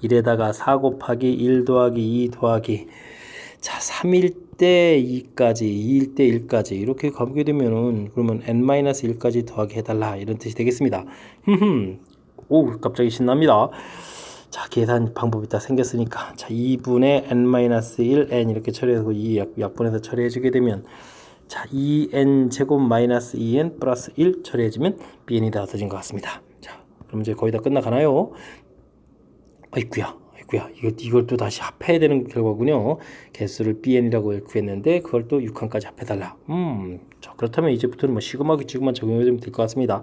[SPEAKER 1] 1에다가 4 곱하기 1 더하기 2 더하기, 자, 3일 때 2까지 2일 때 1까지 이렇게 가게 되면은 그러면 n-1까지 더하기 해달라, 이런 뜻이 되겠습니다. 오, 갑자기 신납니다. 자, 계산 방법이 다 생겼으니까, 자, 2분의 n-1 n 이렇게 처리해서 이 약분해서 처리해주게 되면, 자, 2n 제곱 마이너스 2n 플러스 1 처리해주면 bn이 다 얻어진 것 같습니다. 자, 그럼 이제 거의 다 끝나가나요? 아이쿠야, 이걸 또 다시 합해야 되는 결과군요. 개수를 bn이라고 구했는데 그걸 또 6항까지 합해달라. 자, 그렇다면 이제부터는 뭐 시그마 규칙만 적용해주면 될 것 같습니다.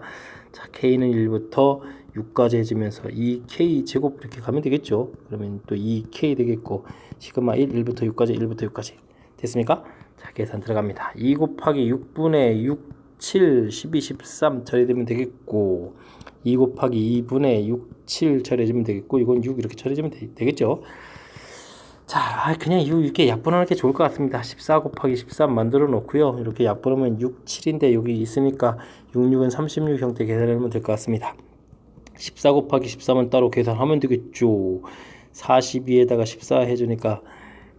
[SPEAKER 1] 자, k는 1부터 6까지 해주면서 2k 제곱 이렇게 가면 되겠죠. 그러면 또 2k 되겠고, 시그마 1부터 6까지 1부터 6까지 됐습니까? 자, 계산 들어갑니다. 2 곱하기 6분의 6 7 12 13 처리되면 되겠고, 2 곱하기 2분의 6 7 처리해주면 되겠고, 이건 6 이렇게 처리해주면 되겠죠. 자, 그냥 이렇게 약분하는 게 좋을 것 같습니다. 14 곱하기 13 만들어 놓고요. 이렇게 약분하면 6 7인데 여기 있으니까 6 6은 36 형태 계산하면 될 것 같습니다. 14 곱하기 13은 따로 계산하면 되겠죠. 42에다가 14 해주니까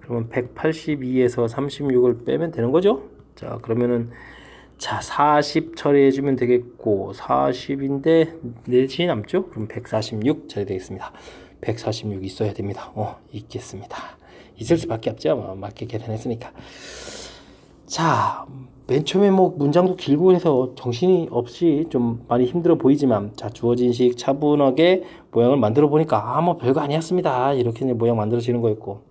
[SPEAKER 1] 그러면 182에서 36을 빼면 되는 거죠. 자, 그러면은, 자, 40 처리해주면 되겠고, 40인데 4시 남죠? 그럼 146 처리되겠습니다. 146 있어야 됩니다. 있겠습니다. 있을 수밖에 없죠. 맞게 계산했으니까. 자, 맨 처음에 문장도 길고 해서 정신이 없이 좀 많이 힘들어 보이지만, 자, 주어진 식 차분하게 모양을 만들어 보니까 뭐 별거 아니었습니다. 이렇게 모양 만들어지는 거였고,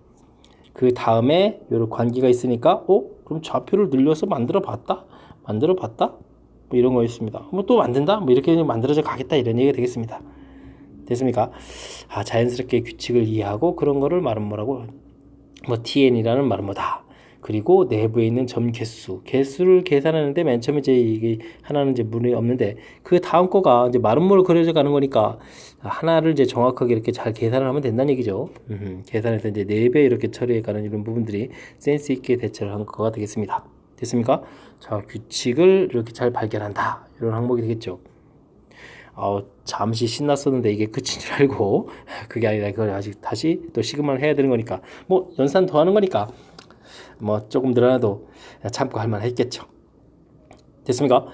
[SPEAKER 1] 그 다음에 요런 관계가 있으니까 그럼 좌표를 늘려서 만들어 봤다 뭐 이런 거였습니다. 뭐 또 만든다 뭐 이렇게 만들어져 가겠다, 이런 얘기가 되겠습니다. 됐습니까? 아, 자연스럽게 규칙을 이해하고 그런 거를 말은 뭐라고, 뭐 TN이라는 말은 뭐다. 그리고 내부에 있는 점 개수를 계산하는데 맨 처음에 이제 이게 하나는 이제 문이 없는데, 그 다음 거가 이제 마름모로 그려져 가는 거니까 하나를 이제 정확하게 이렇게 잘 계산을 하면 된다는 얘기죠. 계산해서 이제 4배 이렇게 처리해 가는 이런 부분들이 센스 있게 대처를 한 거가 되겠습니다. 됐습니까? 자, 규칙을 이렇게 잘 발견한다, 이런 항목이 되겠죠. 잠시 신났었는데 이게 끝인 줄 알고, 그게 아니라 그걸 아직 다시 또 시그마를 해야 되는 거니까, 뭐 연산 더 하는 거니까 뭐 조금 늘어나도 참고 할 만했겠죠. 됐습니까?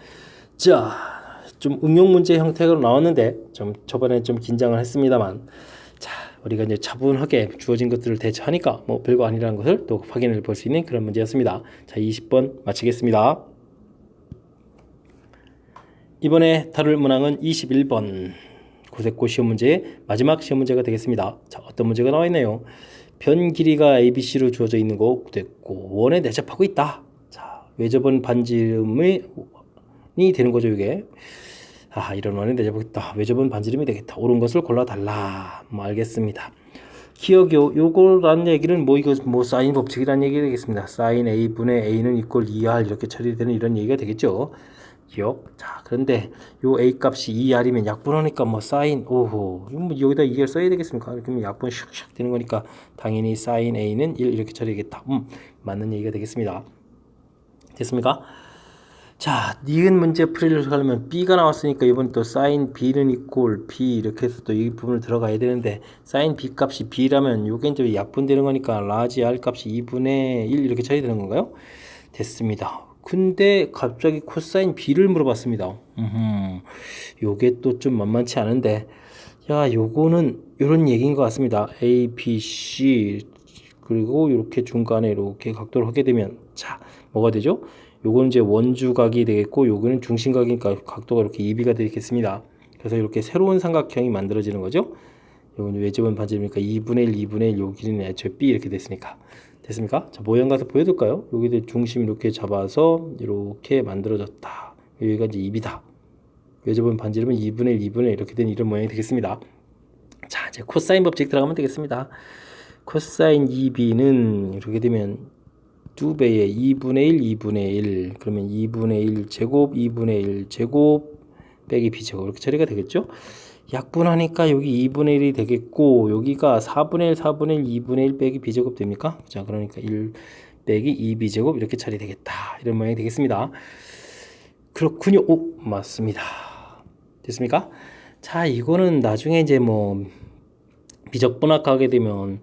[SPEAKER 1] 자, 좀 응용 문제 형태로 나왔는데 좀 저번에 좀 긴장을 했습니다만, 자, 우리가 이제 차분하게 주어진 것들을 대처하니까 뭐 별거 아니라는 것을 또 확인해 볼 수 있는 그런 문제였습니다. 자, 20번 마치겠습니다. 이번에 다룰 문항은 21번 고색고 시험 문제의 마지막 시험 문제가 되겠습니다. 자, 어떤 문제가 나와 있나요? 변 길이가 ABC로 주어져 있는 거 됐고 원에 내접하고 있다. 자, 외접은 반지름이 되는 거죠, 이게. 이런 원에 내접하고 있다. 외접은 반지름이 되겠다. 옳은 것을 골라달라. 뭐 알겠습니다. 기억요. 요거란 얘기는 이거 사인 법칙이란 얘기가 되겠습니다. 사인 A분의 A는 이꼴 2R 이렇게 처리되는 이런 얘기가 되겠죠. 기억. 자, 그런데 요 A 값이 2R이면 약분하니까 뭐 사인, 오호, 여기다 2R 써야 되겠습니까? 그러면 약분 샥샥 되는 거니까 당연히 사인 A는 1 이렇게 처리되겠다. 맞는 얘기가 되겠습니다. 됐습니까? 자, 니은 문제 풀이를 하려면 B가 나왔으니까 이번 또 사인 B는 이꼴 B 이렇게 해서 또 이 부분을 들어가야 되는데, 사인 B 값이 B라면 요게 이제 약분되는 거니까 라지 R 값이 2분의 1 이렇게 처리되는 건가요? 됐습니다. 근데 갑자기 코사인 B를 물어봤습니다. 요게 또 좀 만만치 않은데, 야, 요거는 요런 얘기인 것 같습니다. A, B, C 그리고 이렇게 중간에 이렇게 각도를 하게 되면, 자, 뭐가 되죠? 요거는 이제 원주각이 되겠고, 요거는 중심각이니까 각도가 이렇게 2B가 되겠습니다. 그래서 이렇게 새로운 삼각형이 만들어지는 거죠. 요거는 외접은 반지름이니까 2분의 1, 2분의 1, 요 길이는 애초에 B 이렇게 됐으니까. 됐습니까? 자, 모양 가서 보여줄까요? 여기도 중심 이렇게 잡아서 이렇게 만들어졌다. 여기가 이제 2B다. 외접은 반지름은 2분의 1, 2분의 1 이렇게 된 이런 모양이 되겠습니다. 자, 이제 코사인 법칙 들어가면 되겠습니다. 코사인 2B는 이렇게 되면 2배의 2분의 1, 2분의 1 그러면 2분의 1 제곱, 2분의 1 제곱 빼기 B제곱 이렇게 처리가 되겠죠? 약분하니까 여기 2분의 1이 되겠고, 여기가 4분의 1, 4분의 1, 2분의 1 빼기 B제곱 됩니까? 자, 그러니까 1 빼기 2B제곱 이렇게 처리되겠다. 이런 모양이 되겠습니다. 그렇군요. 오, 맞습니다. 됐습니까? 자, 이거는 나중에 이제 뭐 비적분학 하게 되면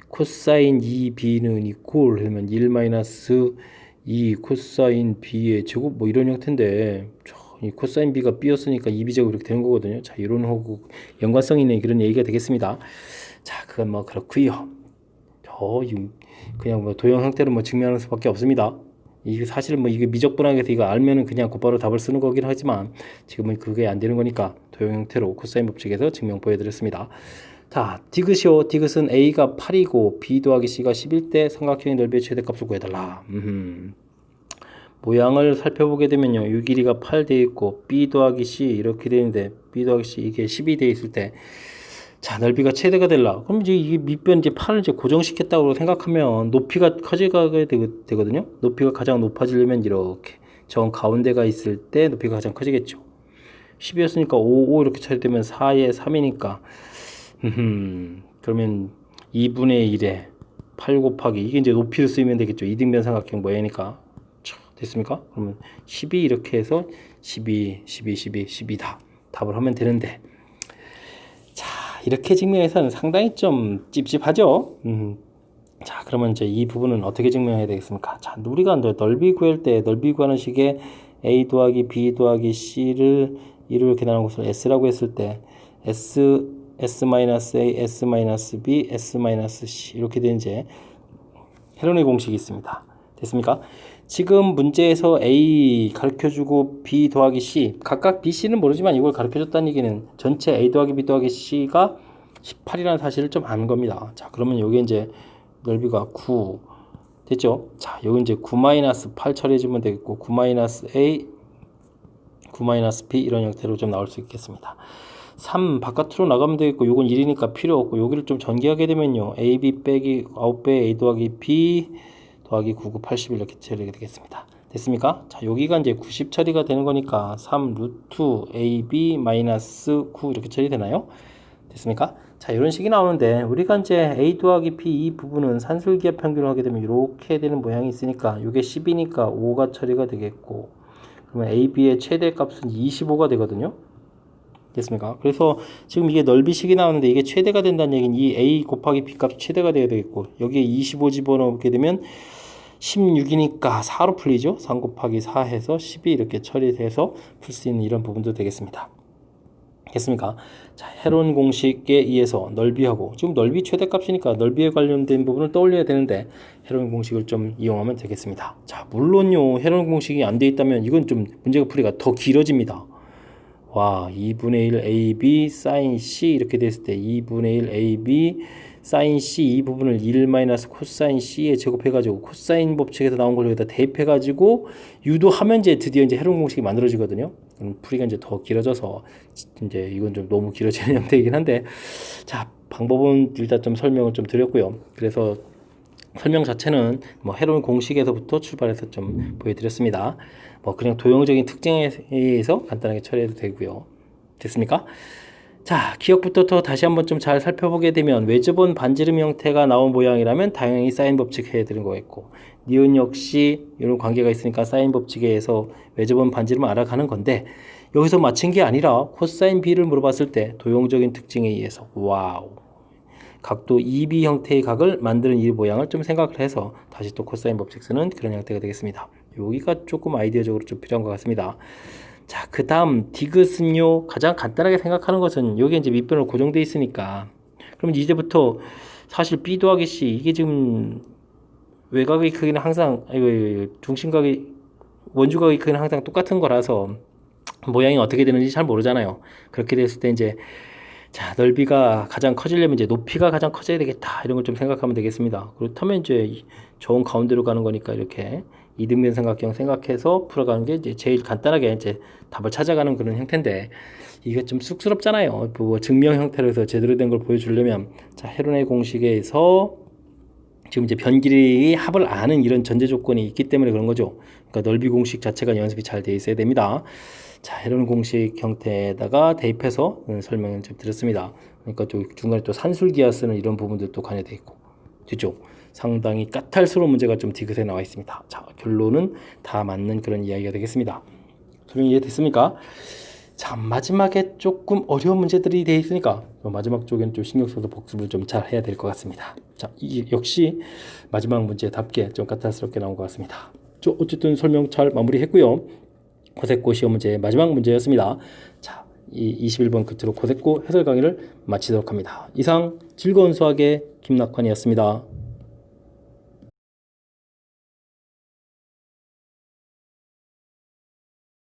[SPEAKER 1] 코사인 2B는 이꼴 하면 1-2 코사인 B의 제곱 뭐 이런 형태인데, 이 코사인 B가 B였으니까 2B제곱 이렇게 되는 거거든요. 자, 이런 호구 연관성 있는 그런 얘기가 되겠습니다. 자, 그건 뭐 그렇고요. 그냥 뭐 도형 형태로 뭐 증명하는 수밖에 없습니다. 이게 사실 뭐 이게 미적분학에서 이거 알면은 그냥 곧바로 답을 쓰는 거긴 하지만 지금은 그게 안 되는 거니까 도형 형태로 코사인 법칙에서 증명 보여드렸습니다. 자, 디귿이요. 디귿은 A가 8이고 B 더하기 C가 10일 때 삼각형의 넓이의 최대값을 구해달라. 모양을 살펴보게 되면요, 이 길이가 8 돼 있고 B 더하기 C 이렇게 되는데, B 더하기 C 이게 10이 돼 있을 때, 자, 넓이가 최대가 될라. 그럼 이제 이 밑변 이제 8을 이제 고정시켰다고 생각하면 높이가 커지게 되거든요. 높이가 가장 높아지려면 이렇게 정 가운데가 있을 때 높이가 가장 커지겠죠. 10이었으니까 5 이렇게 처리되면 4에 3이니까 그러면 2분의 1에 8 곱하기 이게 이제 높이를 쓰면 되겠죠. 이등변 삼각형 모양이니까. 됐습니까? 그러면 12 이렇게 해서 12, 12, 12, 12다. 답을 하면 되는데, 자, 이렇게 증명해서는 상당히 좀 찝찝하죠. 자, 그러면 이제 이 부분은 어떻게 증명해야 되겠습니까? 자, 우리가 넓이 구할 때 넓이 구하는 식의 A 더하기 B 더하기 C를 2로 이렇게 나눈 것을 S라고 했을 때 S-A, S-B, S-C 이렇게 된 이제 헤론의 공식이 있습니다. 됐습니까? 지금 문제에서 A 가르쳐주고 B 더하기 C, 각각 B, C는 모르지만 이걸 가르쳐줬다는 얘기는 전체 A 더하기 B 더하기 C가 18이라는 사실을 좀 아는 겁니다. 자, 그러면 여기 이제 넓이가 9 됐죠? 자, 여기 이제 9-8 처리해주면 되겠고, 9-A, 9-B 이런 형태로 좀 나올 수 있겠습니다. 3 바깥으로 나가면 되겠고, 요건 1이니까 필요 없고, 여기를 좀 전개하게 되면요, AB 빼기 9배 A 더하기 B 더하기 9, 9, 80 이렇게 처리가 되겠습니다. 됐습니까? 자, 여기가 이제 90 처리가 되는 거니까 3 루트 AB 마이너스 9 이렇게 처리되나요? 됐습니까? 자, 이런 식이 나오는데, 우리가 이제 A 더하기 B 이 부분은 산술기압 평균을 하게 되면 이렇게 되는 모양이 있으니까 이게 10이니까 5가 처리가 되겠고, 그러면 AB의 최대값은 25가 되거든요. 됐습니까? 그래서 지금 이게 넓이식이 나오는데 이게 최대가 된다는 얘기는 이 A 곱하기 B 값이 최대가 되어야 되겠고, 여기에 25 집어넣게 되면 16이니까 4로 풀리죠. 3 곱하기 4 해서 12 이렇게 처리해서 풀 수 있는 이런 부분도 되겠습니다. 됐습니까? 자, 헤론 공식에 의해서 넓이하고, 지금 넓이 최대값이니까 넓이에 관련된 부분을 떠올려야 되는데 헤론 공식을 좀 이용하면 되겠습니다. 자, 물론요, 헤론 공식이 안 돼 있다면 이건 좀 문제가 풀이가 더 길어집니다. 와, 2분의 1 AB sin C 이렇게 됐을 때 2분의 1 AB sin C 이 부분을 1 마이너스 코사인 C에 제곱해가지고 코사인 법칙에서 나온 걸 여기다 대입해가지고 유도하면 이제 드디어 이제 헤론 공식이 만들어지거든요. 그럼 풀이가 이제 더 길어져서 이제 이건 좀 너무 길어지는 형태이긴 한데, 자, 방법은 일단 좀 설명을 좀 드렸고요. 그래서 설명 자체는 뭐 헤론 공식에서부터 출발해서 좀 보여드렸습니다. 뭐 그냥 도형적인 특징에 의해서 간단하게 처리해도 되고요. 됐습니까? 자, 기억부터 더 다시 한번 좀 잘 살펴보게 되면 외접원 반지름 형태가 나온 모양이라면 당연히 사인 법칙 해야 되는 거겠고, 니은 역시 이런 관계가 있으니까 사인 법칙에 의해서 외접원 반지름을 알아가는 건데, 여기서 맞힌 게 아니라 코사인 B를 물어봤을 때 도형적인 특징에 의해서 와우, 각도 2B 형태의 각을 만드는 이 모양을 좀 생각을 해서 다시 또 코사인 법칙 쓰는 그런 형태가 되겠습니다. 여기가 조금 아이디어적으로 좀 필요한 것 같습니다. 자, 그 다음 디귿은요, 가장 간단하게 생각하는 것은 여기 이제 밑변으로 고정되어 있으니까, 그러면 이제부터 사실 B 더하기 C, 이게 지금 외곽의 크기는 항상, 중심각의 원주각의 크기는 항상 똑같은 거라서 모양이 어떻게 되는지 잘 모르잖아요. 그렇게 됐을 때 이제, 자, 넓이가 가장 커지려면 이제 높이가 가장 커져야 되겠다, 이런 걸 좀 생각하면 되겠습니다. 그렇다면 이제 저 가운데로 가는 거니까 이렇게 이등변 삼각형 생각해서 풀어가는 게 이제 제일 간단하게 이제 답을 찾아가는 그런 형태인데, 이게 좀 쑥스럽잖아요. 뭐 증명 형태로 해서 제대로 된 걸 보여주려면, 자, 헤론의 공식에서 지금 이제 변 길이의 합을 아는 이런 전제 조건이 있기 때문에 그런 거죠. 그러니까 넓이 공식 자체가 연습이 잘 돼 있어야 됩니다. 자, 헤론 공식 형태에다가 대입해서 설명을 좀 드렸습니다. 그러니까 또 중간에 또 산술기하 쓰는 이런 부분들도 관여되어 있고, 됐죠? 상당히 까탈스러운 문제가 좀 디귿에 나와 있습니다. 자, 결론은 다 맞는 그런 이야기가 되겠습니다. 설명 이해됐습니까? 자, 마지막에 조금 어려운 문제들이 되어 있으니까 마지막 쪽에는 좀 신경 써서 복습을 좀 잘 해야 될 것 같습니다. 자, 역시 마지막 문제답게 좀 까탈스럽게 나온 것 같습니다. 어쨌든 설명 잘 마무리했고요. 고세고 시험 문제 마지막 문제였습니다. 자, 이 21번 끝으로 고세고 해설 강의를 마치도록 합니다. 이상 즐거운 수학의 김낙환이었습니다.